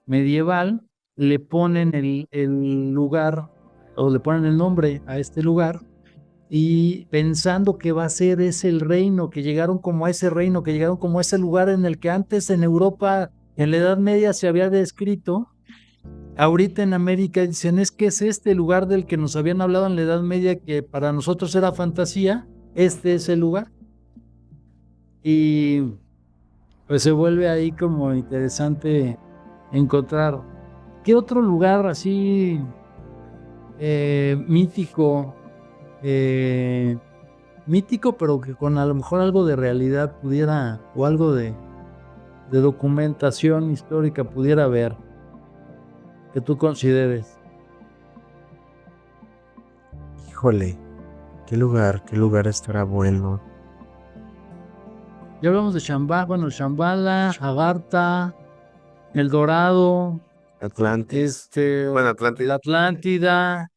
medieval, le ponen el lugar o le ponen el nombre a este lugar y pensando que va a ser ese el reino, que llegaron como a ese reino, que llegaron como a ese lugar en el que antes en Europa, en la Edad Media se había descrito. Ahorita en América dicen, es que es este lugar del que nos habían hablado en la Edad Media, que para nosotros era fantasía, este es el lugar. Y pues se vuelve ahí como interesante encontrar. ¿Qué otro lugar así mítico, mítico, pero que con a lo mejor algo de realidad pudiera, o algo de documentación histórica pudiera haber, que tú consideres? Híjole, qué lugar estará bueno. Ya hablamos de Shambhala, Agartha, El Dorado, Atlantis. Bueno, Atlantis. la Atlántida,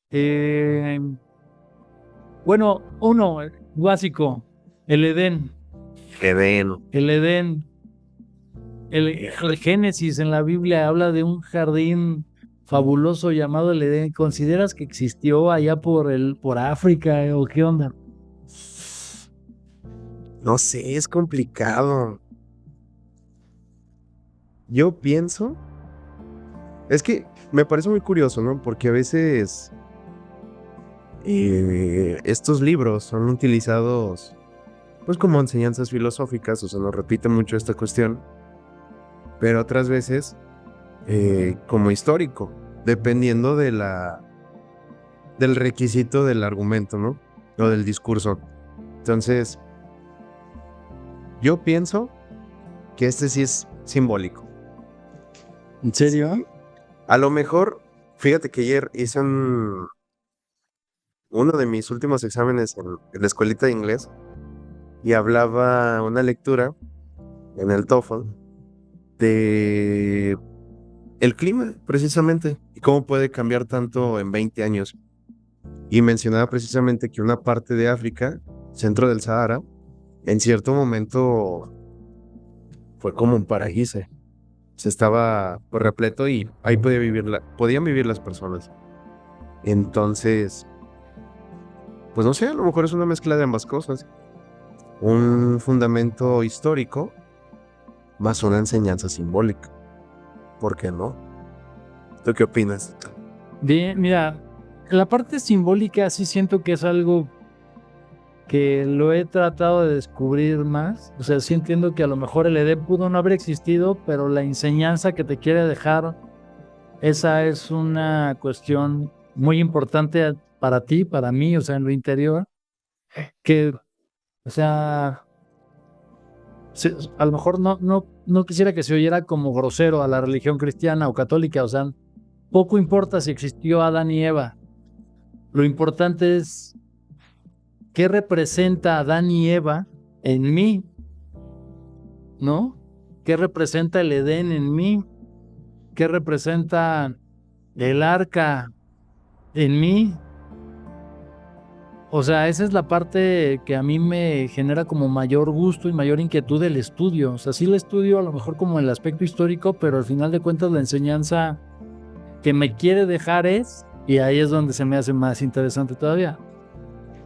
eh, bueno, uno básico, el Edén, Edén. el Edén, el Génesis en la Biblia habla de un jardín fabuloso llamado el Edén. ¿Consideras que existió allá por África o qué onda? No sé, es complicado. Yo pienso. Es que me parece muy curioso, ¿no? Porque a veces estos libros son utilizados pues como enseñanzas filosóficas, o sea, nos repite mucho esta cuestión, pero otras veces como histórico, dependiendo del requisito del argumento, ¿no? O del discurso. Entonces, yo pienso que este sí es simbólico. ¿En serio? A lo mejor, fíjate que ayer hice uno de mis últimos exámenes en la escuelita de inglés y hablaba una lectura en el TOEFL de el clima, precisamente, y cómo puede cambiar tanto en 20 años. Y mencionaba precisamente que una parte de África, centro del Sahara, en cierto momento fue como un paraíso. Se estaba pues, repleto y ahí podían vivir las personas. Entonces, pues no sé, a lo mejor es una mezcla de ambas cosas. Un fundamento histórico más una enseñanza simbólica. ¿Por qué no? ¿Tú qué opinas? Bien, mira, la parte simbólica sí siento que es algo que lo he tratado de descubrir más. O sea, sí entiendo que a lo mejor el Edén pudo no haber existido, pero la enseñanza que te quiere dejar, esa es una cuestión muy importante para ti, para mí, o sea, en lo interior, que, o sea, a lo mejor no quisiera que se oyera como grosero a la religión cristiana o católica, o sea, poco importa si existió Adán y Eva. Lo importante es qué representa Adán y Eva en mí, ¿no? ¿Qué representa el Edén en mí? ¿Qué representa el arca en mí? O sea, esa es la parte que a mí me genera como mayor gusto y mayor inquietud del estudio. O sea, sí lo estudio a lo mejor como el aspecto histórico, pero al final de cuentas la enseñanza que me quiere dejar y ahí es donde se me hace más interesante todavía.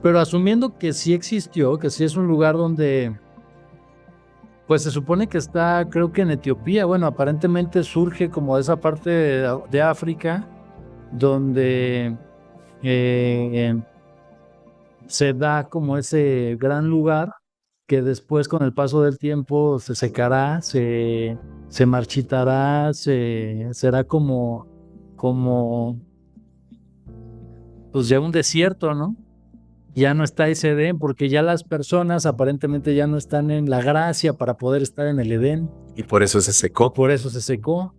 Pero asumiendo que sí existió, que sí es un lugar donde, pues se supone que está, creo que en Etiopía, bueno, aparentemente surge como de esa parte de África, donde se da como ese gran lugar que después con el paso del tiempo se secará, se marchitará, será como, pues ya un desierto, ¿no? Ya no está ese Edén, porque ya las personas aparentemente ya no están en la gracia para poder estar en el Edén. Y por eso se secó. Por eso se secó.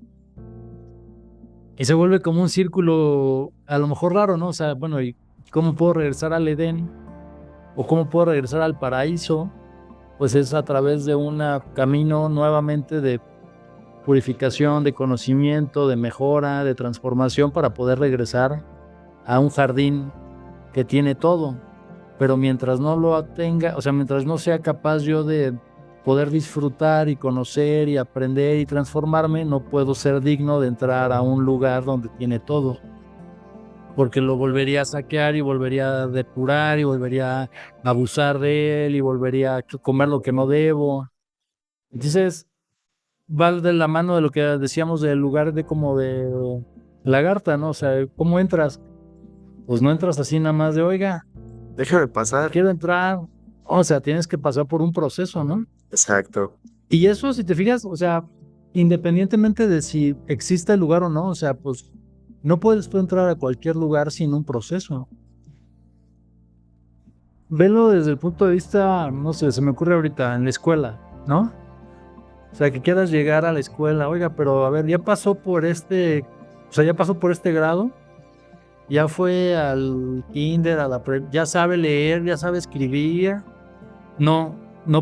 Y se vuelve como un círculo, a lo mejor raro, ¿no? O sea, bueno, ¿y cómo puedo regresar al Edén? ¿O cómo puedo regresar al paraíso? Pues es a través de un camino nuevamente de purificación, de conocimiento, de mejora, de transformación para poder regresar a un jardín que tiene todo. Pero mientras no lo tenga, o sea, mientras no sea capaz yo de poder disfrutar y conocer y aprender y transformarme, no puedo ser digno de entrar a un lugar donde tiene todo. Porque lo volvería a saquear y volvería a depurar y volvería a abusar de él y volvería a comer lo que no debo. Entonces, va de la mano de lo que decíamos del lugar de como de lagarta, ¿no? O sea, ¿cómo entras? Pues no entras así nada más de, oiga, Déjame pasar. quiero entrar. O sea, tienes que pasar por un proceso, ¿no? Exacto. Y eso, si te fijas, o sea, independientemente de si existe el lugar o no, o sea, pues no puedes tú entrar a cualquier lugar sin un proceso. Velo desde el punto de vista, no sé, se me ocurre ahorita en la escuela, ¿no? O sea, que quieras llegar a la escuela, oiga, pero a ver, ya pasó por ya pasó por este grado, ya fue al kinder, ya sabe leer, ya sabe escribir. No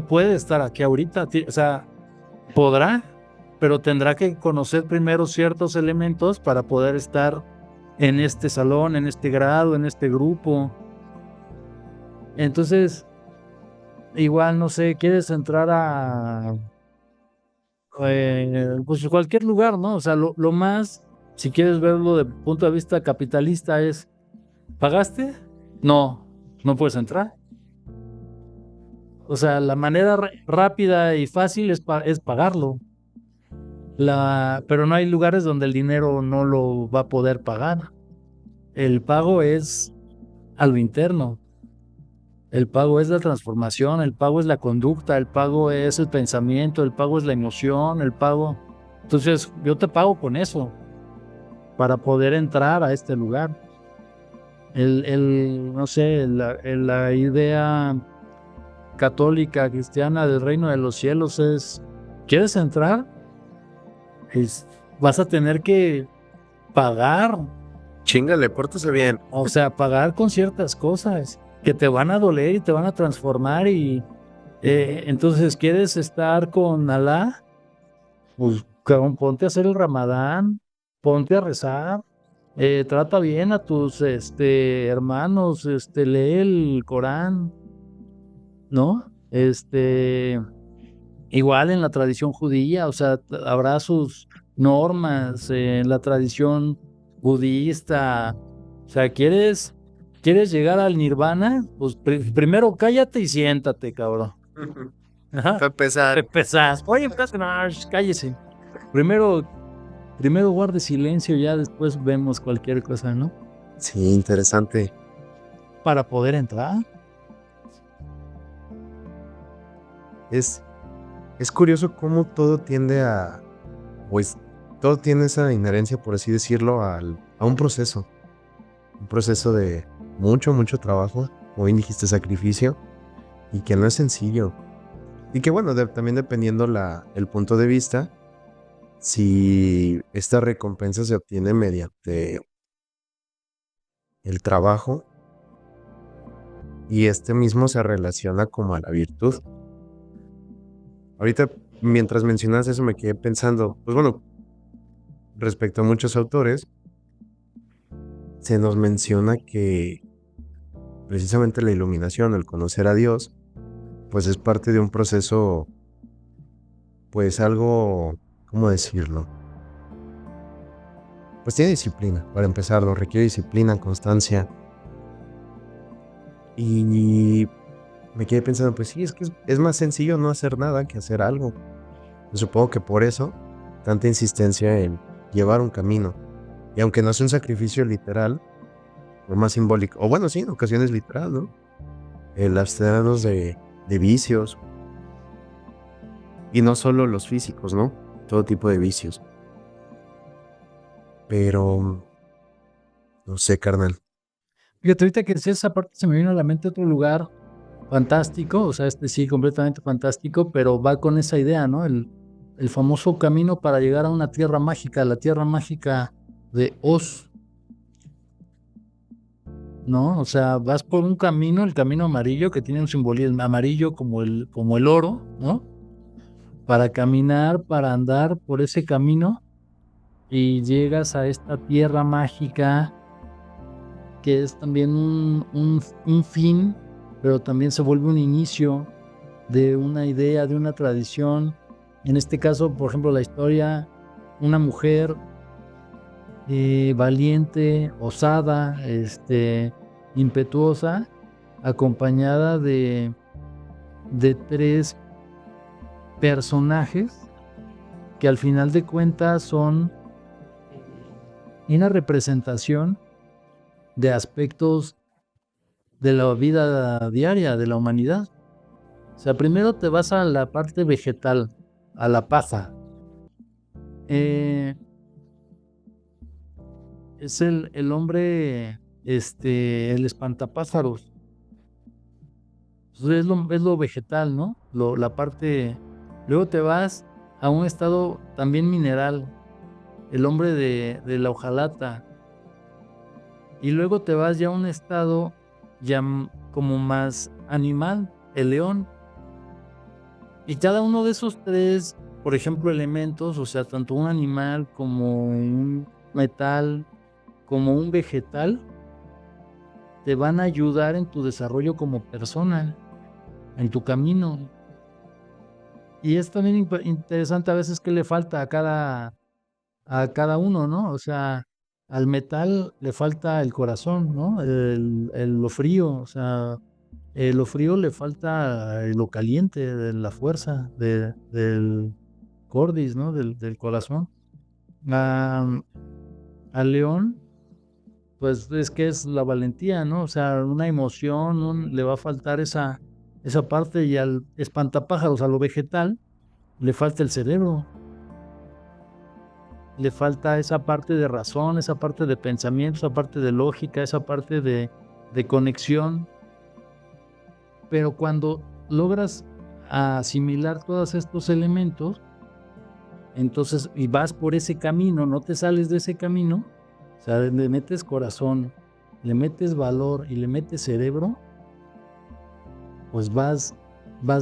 puede estar aquí ahorita, o sea, podrá, pero tendrá que conocer primero ciertos elementos para poder estar en este salón, en este grado, en este grupo. Entonces, igual, no sé, quieres entrar a pues cualquier lugar, ¿no? O sea, lo más, si quieres verlo desde el punto de vista capitalista, es, ¿pagaste? No puedes entrar. O sea, la manera rápida y fácil es pagarlo. Pero no hay lugares donde el dinero no lo va a poder pagar. El pago es a lo interno. El pago es la transformación, el pago es la conducta, el pago es el pensamiento, el pago es la emoción, el pago. Entonces, yo te pago con eso para poder entrar a este lugar. No sé, la idea católica, cristiana del reino de los cielos es, ¿quieres entrar? Vas a tener que pagar, Chíngale, pórtese bien. o sea, pagar con ciertas cosas que te van a doler y te van a transformar y entonces, ¿quieres estar con Alá? Pues cabrón, ponte a hacer el Ramadán, ponte a rezar, trata bien a tus hermanos, lee el Corán, ¿no? Igual en la tradición judía, o sea, habrá sus normas, en la tradición budista. O sea, ¿quieres llegar al nirvana? Pues primero cállate y siéntate, cabrón. Ajá. Para empezar. Empezás. Oye, cállese. Primero guarde silencio, ya después vemos cualquier cosa, ¿no? Sí, interesante. Para poder entrar. Es curioso cómo todo tiende a, pues, todo tiene esa inherencia, por así decirlo, a un proceso. Un proceso de mucho, mucho trabajo, como bien dijiste, sacrificio, y que no es sencillo. Y que bueno, también dependiendo el punto de vista, si esta recompensa se obtiene mediante el trabajo y este mismo se relaciona como a la virtud. Ahorita, mientras mencionas eso, me quedé pensando, pues bueno, respecto a muchos autores, se nos menciona que precisamente la iluminación, el conocer a Dios, pues es parte de un proceso, pues algo, ¿cómo decirlo? Pues tiene disciplina, para empezar, requiere disciplina, constancia. Y me quedé pensando, pues sí, es que es más sencillo no hacer nada que hacer algo. Yo supongo que por eso, tanta insistencia en llevar un camino. Y aunque no es un sacrificio literal, lo más simbólico, o bueno, sí, en ocasiones literal, ¿no? El abstenernos de vicios. Y no solo los físicos, ¿no? Todo tipo de vicios. Pero, no sé, carnal. Fíjate, ahorita que decías esa parte se me vino a la mente otro lugar fantástico, o sea, sí, completamente fantástico, pero va con esa idea, ¿no? El famoso camino para llegar a una tierra mágica, la tierra mágica de Oz, ¿no? O sea, vas por un camino, el camino amarillo, que tiene un simbolismo amarillo como el oro, ¿no? Para caminar, para andar por ese camino y llegas a esta tierra mágica que es también un fin, pero también se vuelve un inicio de una idea, de una tradición. En este caso, por ejemplo, la historia, una mujer valiente, osada, impetuosa, acompañada de tres personajes que al final de cuentas son una representación de aspectos de la vida diaria de la humanidad. O sea, primero te vas a la parte vegetal, a la paja. Es el hombre, el espantapájaros. Entonces es lo vegetal, ¿no? La parte. Luego te vas a un estado también mineral, el hombre de la hojalata. Y luego te vas ya a un estado ya como más animal, el león. Y cada uno de esos tres, por ejemplo, elementos, o sea, tanto un animal como un metal, como un vegetal, te van a ayudar en tu desarrollo como persona, en tu camino. Y es también interesante a veces qué le falta a cada uno, ¿no? O sea, al metal le falta el corazón, ¿no? Lo frío, o sea, lo frío le falta lo caliente, de la fuerza, del cordis, ¿no? Del corazón. A, al león, pues es que es la valentía, ¿no? O sea, una emoción, le va a faltar esa parte, y al espantapájaros, a lo vegetal, le falta el cerebro, le falta esa parte de razón, esa parte de pensamiento, esa parte de lógica, esa parte de conexión. Pero cuando logras asimilar todos estos elementos, entonces, y vas por ese camino, no te sales de ese camino, o sea, le metes corazón, le metes valor y le metes cerebro, pues vas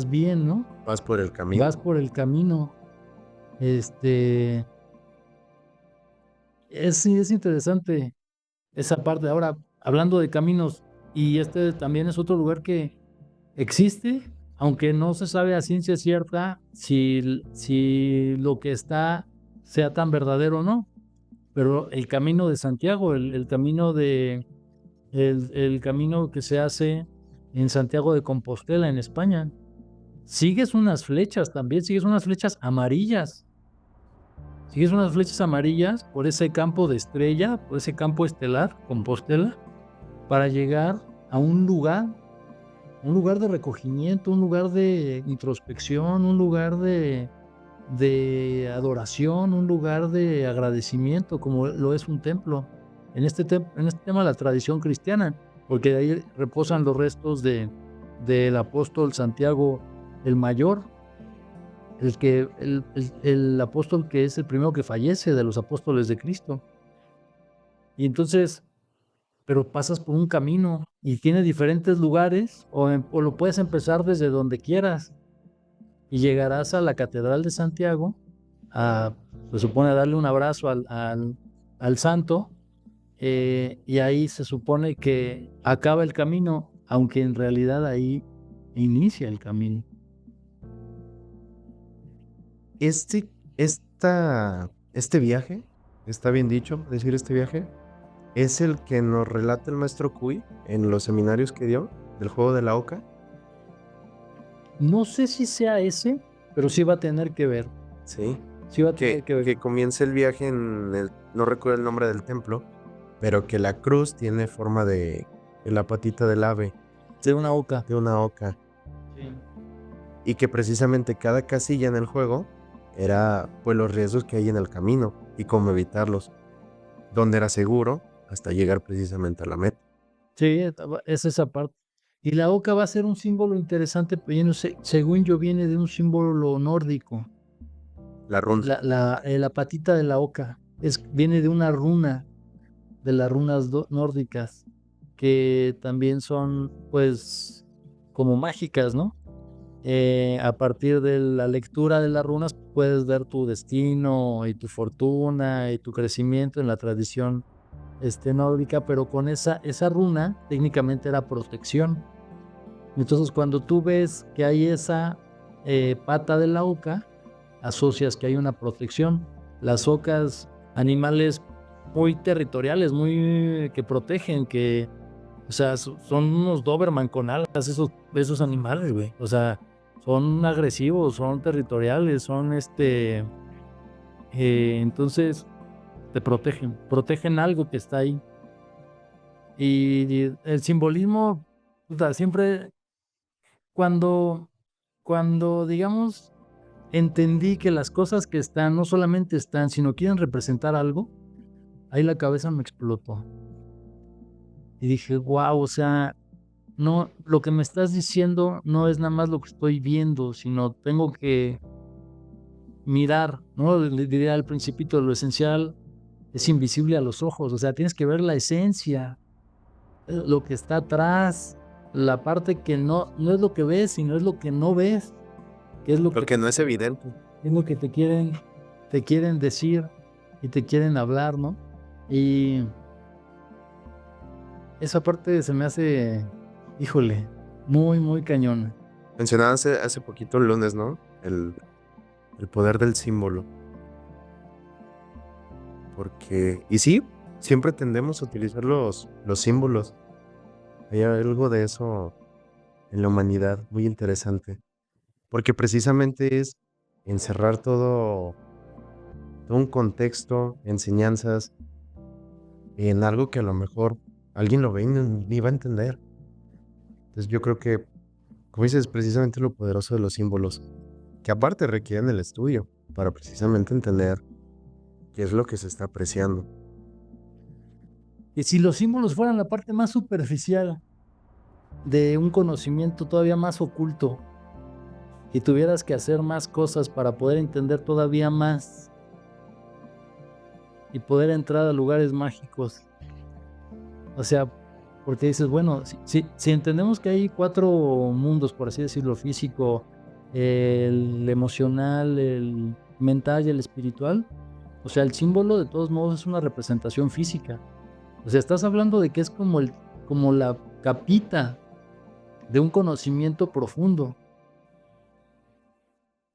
bien, ¿no? Vas por el camino. Vas por el camino. Este, sí, es interesante esa parte. Ahora, hablando de caminos, y este también es otro lugar que existe, aunque no se sabe a ciencia cierta si lo que está sea tan verdadero o no. Pero el camino de Santiago, el camino que se hace en Santiago de Compostela, en España, sigues unas flechas también, sigues unas flechas amarillas. Sigues unas flechas amarillas por ese campo de estrella, por ese campo estelar, Compostela, para llegar a un lugar de recogimiento, un lugar de introspección, un lugar de adoración, un lugar de agradecimiento, como lo es un templo. En este tema, la tradición cristiana, porque de ahí reposan los restos del apóstol Santiago el Mayor, el apóstol que es el primero que fallece de los apóstoles de Cristo. Y entonces, pero pasas por un camino y tiene diferentes lugares, o lo puedes empezar desde donde quieras y llegarás a la Catedral de Santiago, se supone a darle un abrazo al santo, y ahí se supone que acaba el camino, aunque en realidad ahí inicia el camino. Este, este viaje, está bien dicho decir este viaje, es el que nos relata el maestro Cuy en los seminarios que dio del juego de la oca. No sé si sea ese, pero sí va a tener que ver. Sí. Sí va a tener que ver. Que comienza el viaje no recuerdo el nombre del templo, pero que la cruz tiene forma de la patita del ave, De una oca. de una oca. Sí. Y que precisamente cada casilla en el juego era pues los riesgos que hay en el camino y cómo evitarlos, donde era seguro hasta llegar precisamente a la meta. Sí, es esa parte. Y la oca va a ser un símbolo interesante, pero yo no sé, según yo viene de un símbolo nórdico. La runa. La patita de la oca viene de una runa, de las runas nórdicas, que también son, pues, como mágicas, ¿no? A partir de la lectura de las runas puedes ver tu destino y tu fortuna y tu crecimiento en la tradición nórdica, pero con esa runa técnicamente era protección. Entonces, cuando tú ves que hay esa pata de la oca, asocias que hay una protección. Las ocas, animales muy territoriales, muy que protegen, o sea, son unos Doberman con alas, esos animales, güey. O sea, son agresivos, son territoriales, son entonces te protegen algo que está ahí. Y el simbolismo, puta, siempre cuando digamos entendí que las cosas que están no solamente están, sino quieren representar algo, ahí la cabeza me explotó. Y dije, wow, o sea, no, lo que me estás diciendo no es nada más lo que estoy viendo, sino tengo que mirar, ¿no? Le diría al principito, lo esencial es invisible a los ojos, o sea, tienes que ver la esencia, lo que está atrás, la parte que no es lo que ves, sino es lo que no ves, que es lo que no es evidente. Es lo que te quieren decir y te quieren hablar, ¿no? Y esa parte se me hace, híjole, muy, muy cañona. Mencionabas hace poquito el lunes, ¿no? El poder del símbolo. Porque, y sí, siempre tendemos a utilizar los símbolos. Hay algo de eso en la humanidad muy interesante. Porque precisamente es encerrar todo un contexto, enseñanzas, en algo que a lo mejor alguien lo ve y ni va a entender. Entonces yo creo que, como dices, precisamente lo poderoso de los símbolos, que aparte requieren el estudio para precisamente entender qué es lo que se está apreciando. Y si los símbolos fueran la parte más superficial de un conocimiento todavía más oculto y tuvieras que hacer más cosas para poder entender todavía más y poder entrar a lugares mágicos. O sea, porque dices, bueno, si entendemos que hay 4 mundos, por así decirlo, físico, el emocional, el mental y el espiritual, o sea, el símbolo de todos modos es una representación física. O sea, estás hablando de que es como la capita de un conocimiento profundo.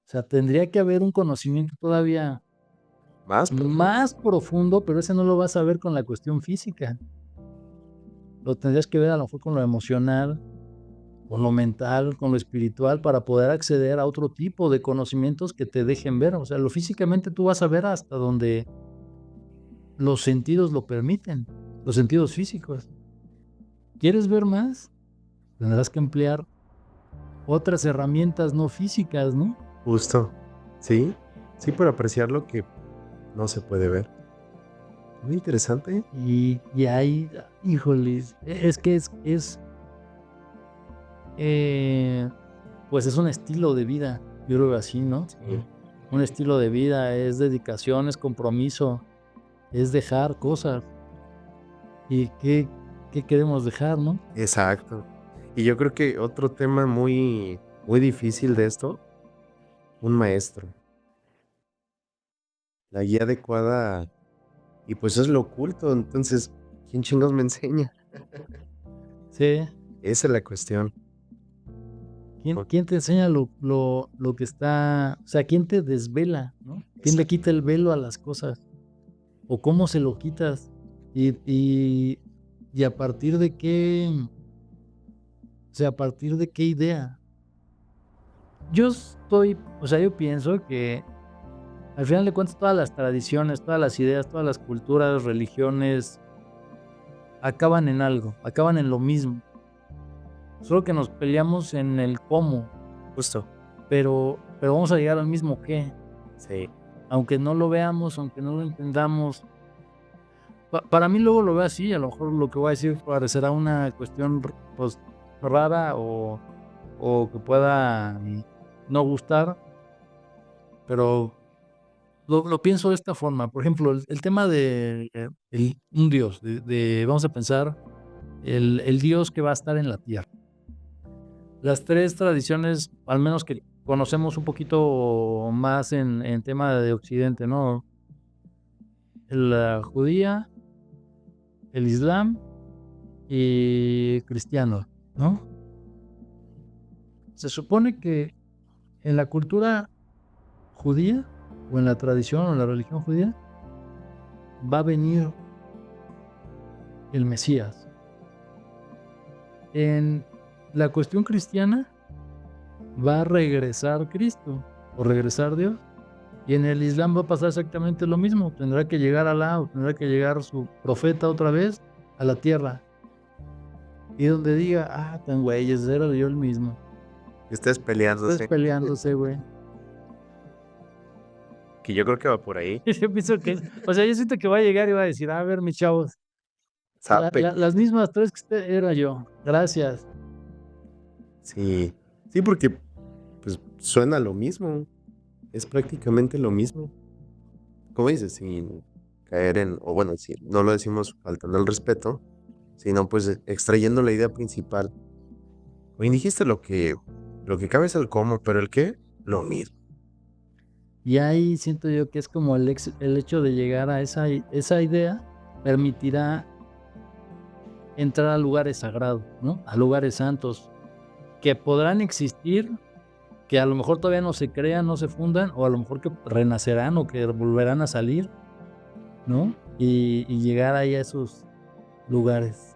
O sea, tendría que haber un conocimiento todavía Más, más profundo, pero ese no lo vas a ver con la cuestión física. Lo tendrías que ver a lo mejor con lo emocional, con lo mental, con lo espiritual, para poder acceder a otro tipo de conocimientos que te dejen ver. O sea, lo físicamente tú vas a ver hasta donde los sentidos lo permiten, los sentidos físicos. ¿Quieres ver más? Tendrás que emplear otras herramientas no físicas, ¿no? justo. Sí, sí, para apreciar lo que no se puede ver. Muy interesante. Y ahí, híjoles, es que pues es un estilo de vida, yo creo que así, ¿no? Sí, Un estilo de vida, es dedicación, es compromiso, es dejar cosas. ¿Y qué queremos dejar, no? exacto. Y yo creo que otro tema muy difícil de esto, un maestro. La guía adecuada, y pues es lo oculto. Entonces, ¿quién chingos me enseña? Sí. Esa es la cuestión. ¿Quién, O- quién te enseña lo que está? O sea, ¿quién te desvela, no? ¿Quién le Exacto. quita el velo a las cosas? ¿O cómo se lo quitas? Y a partir de qué, o sea, a partir de qué idea. O sea, yo pienso que al final de cuentas todas las tradiciones, todas las ideas, todas las culturas, religiones, acaban en algo, acaban en lo mismo. Solo que nos peleamos en el cómo, Justo. pero vamos a llegar al mismo qué. Sí. Aunque no lo veamos, aunque no lo entendamos. Para mí luego lo veo así, a lo mejor lo que voy a decir parecerá una cuestión pues rara o que pueda no gustar, pero lo pienso de esta forma. Por ejemplo, el tema de un Dios, vamos a pensar, el Dios que va a estar en la tierra. Las 3 tradiciones, al menos que conocemos un poquito más en tema de Occidente, ¿no? La judía, el islam y cristiano, ¿no? Se supone que en la cultura judía o en la tradición o en la religión judía va a venir el Mesías. En la cuestión cristiana va a regresar Cristo o regresar Dios. Y en el Islam va a pasar exactamente lo mismo. Tendrá que llegar Alá o tendrá que llegar su profeta otra vez a la tierra. Y donde diga, tan güeyes, era yo el mismo. Ustedes Ustedes peleándose. peleándose, güey. Que yo creo que va por ahí. Yo pienso que, o sea, yo siento que va a llegar y va a decir, a ver, mis chavos, Sape. las mismas 3 que usted era yo. Gracias. Sí. Sí, porque pues suena lo mismo. Es prácticamente lo mismo. Como dices, sin caer o bueno, si no lo decimos faltando el respeto, sino pues extrayendo la idea principal. Oye, dijiste lo que cabe es el cómo, pero el qué, lo mismo. Y ahí siento yo que es como el hecho de llegar a esa idea permitirá entrar a lugares sagrados, ¿no? A lugares santos que podrán existir, que a lo mejor todavía no se crean, no se fundan, o a lo mejor que renacerán o que volverán a salir, ¿no? Y llegar ahí a esos lugares.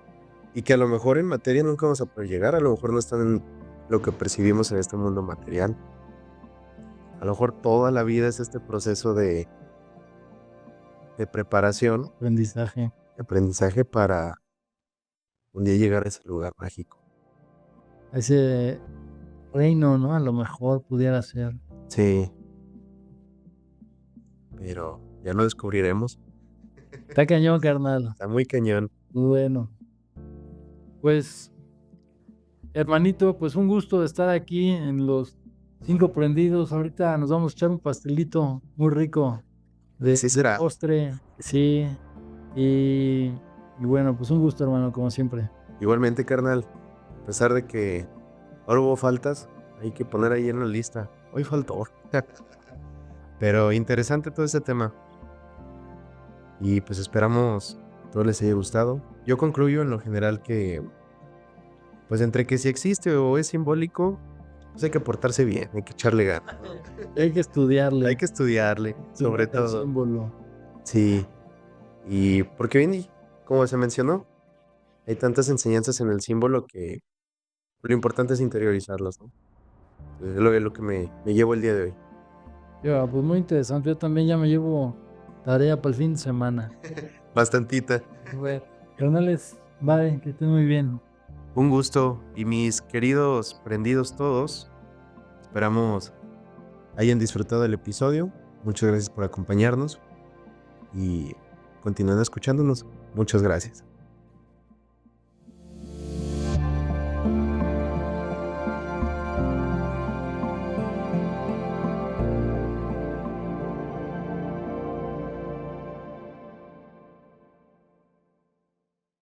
Y que a lo mejor en materia nunca vamos a poder llegar, a lo mejor no están en lo que percibimos en este mundo material. A lo mejor toda la vida es este proceso de preparación, Aprendizaje. de aprendizaje para un día llegar a ese lugar mágico. A ese reino, ¿no? A lo mejor pudiera ser. Sí, pero ya lo descubriremos. Está cañón, carnal. Está muy cañón. Bueno, pues, hermanito, pues un gusto de estar aquí en los 5 prendidos. Ahorita nos vamos a echar un pastelito muy rico de Así será. postre, sí. Y bueno, pues un gusto, hermano, como siempre. Igualmente, carnal, a pesar de que ahora hubo faltas, hay que poner ahí en la lista. Hoy faltó. Pero interesante todo ese tema. Y pues esperamos que todo les haya gustado. Yo concluyo en lo general que, pues entre que si existe o es simbólico, pues hay que portarse bien, hay que echarle ganas. Hay que estudiarle. Hay que estudiarle, sobre el todo. símbolo. Sí. Y porque bien, como se mencionó, hay tantas enseñanzas en el símbolo que lo importante es interiorizarlas, ¿no? Es lo que me llevo el día de hoy. Ya, pues muy interesante. Yo también ya me llevo tarea para el fin de semana. Bastantita. Bueno, carnales, bye, que estén muy bien. Un gusto. Y mis queridos prendidos todos, esperamos hayan disfrutado el episodio. Muchas gracias por acompañarnos y continúen escuchándonos. Muchas gracias.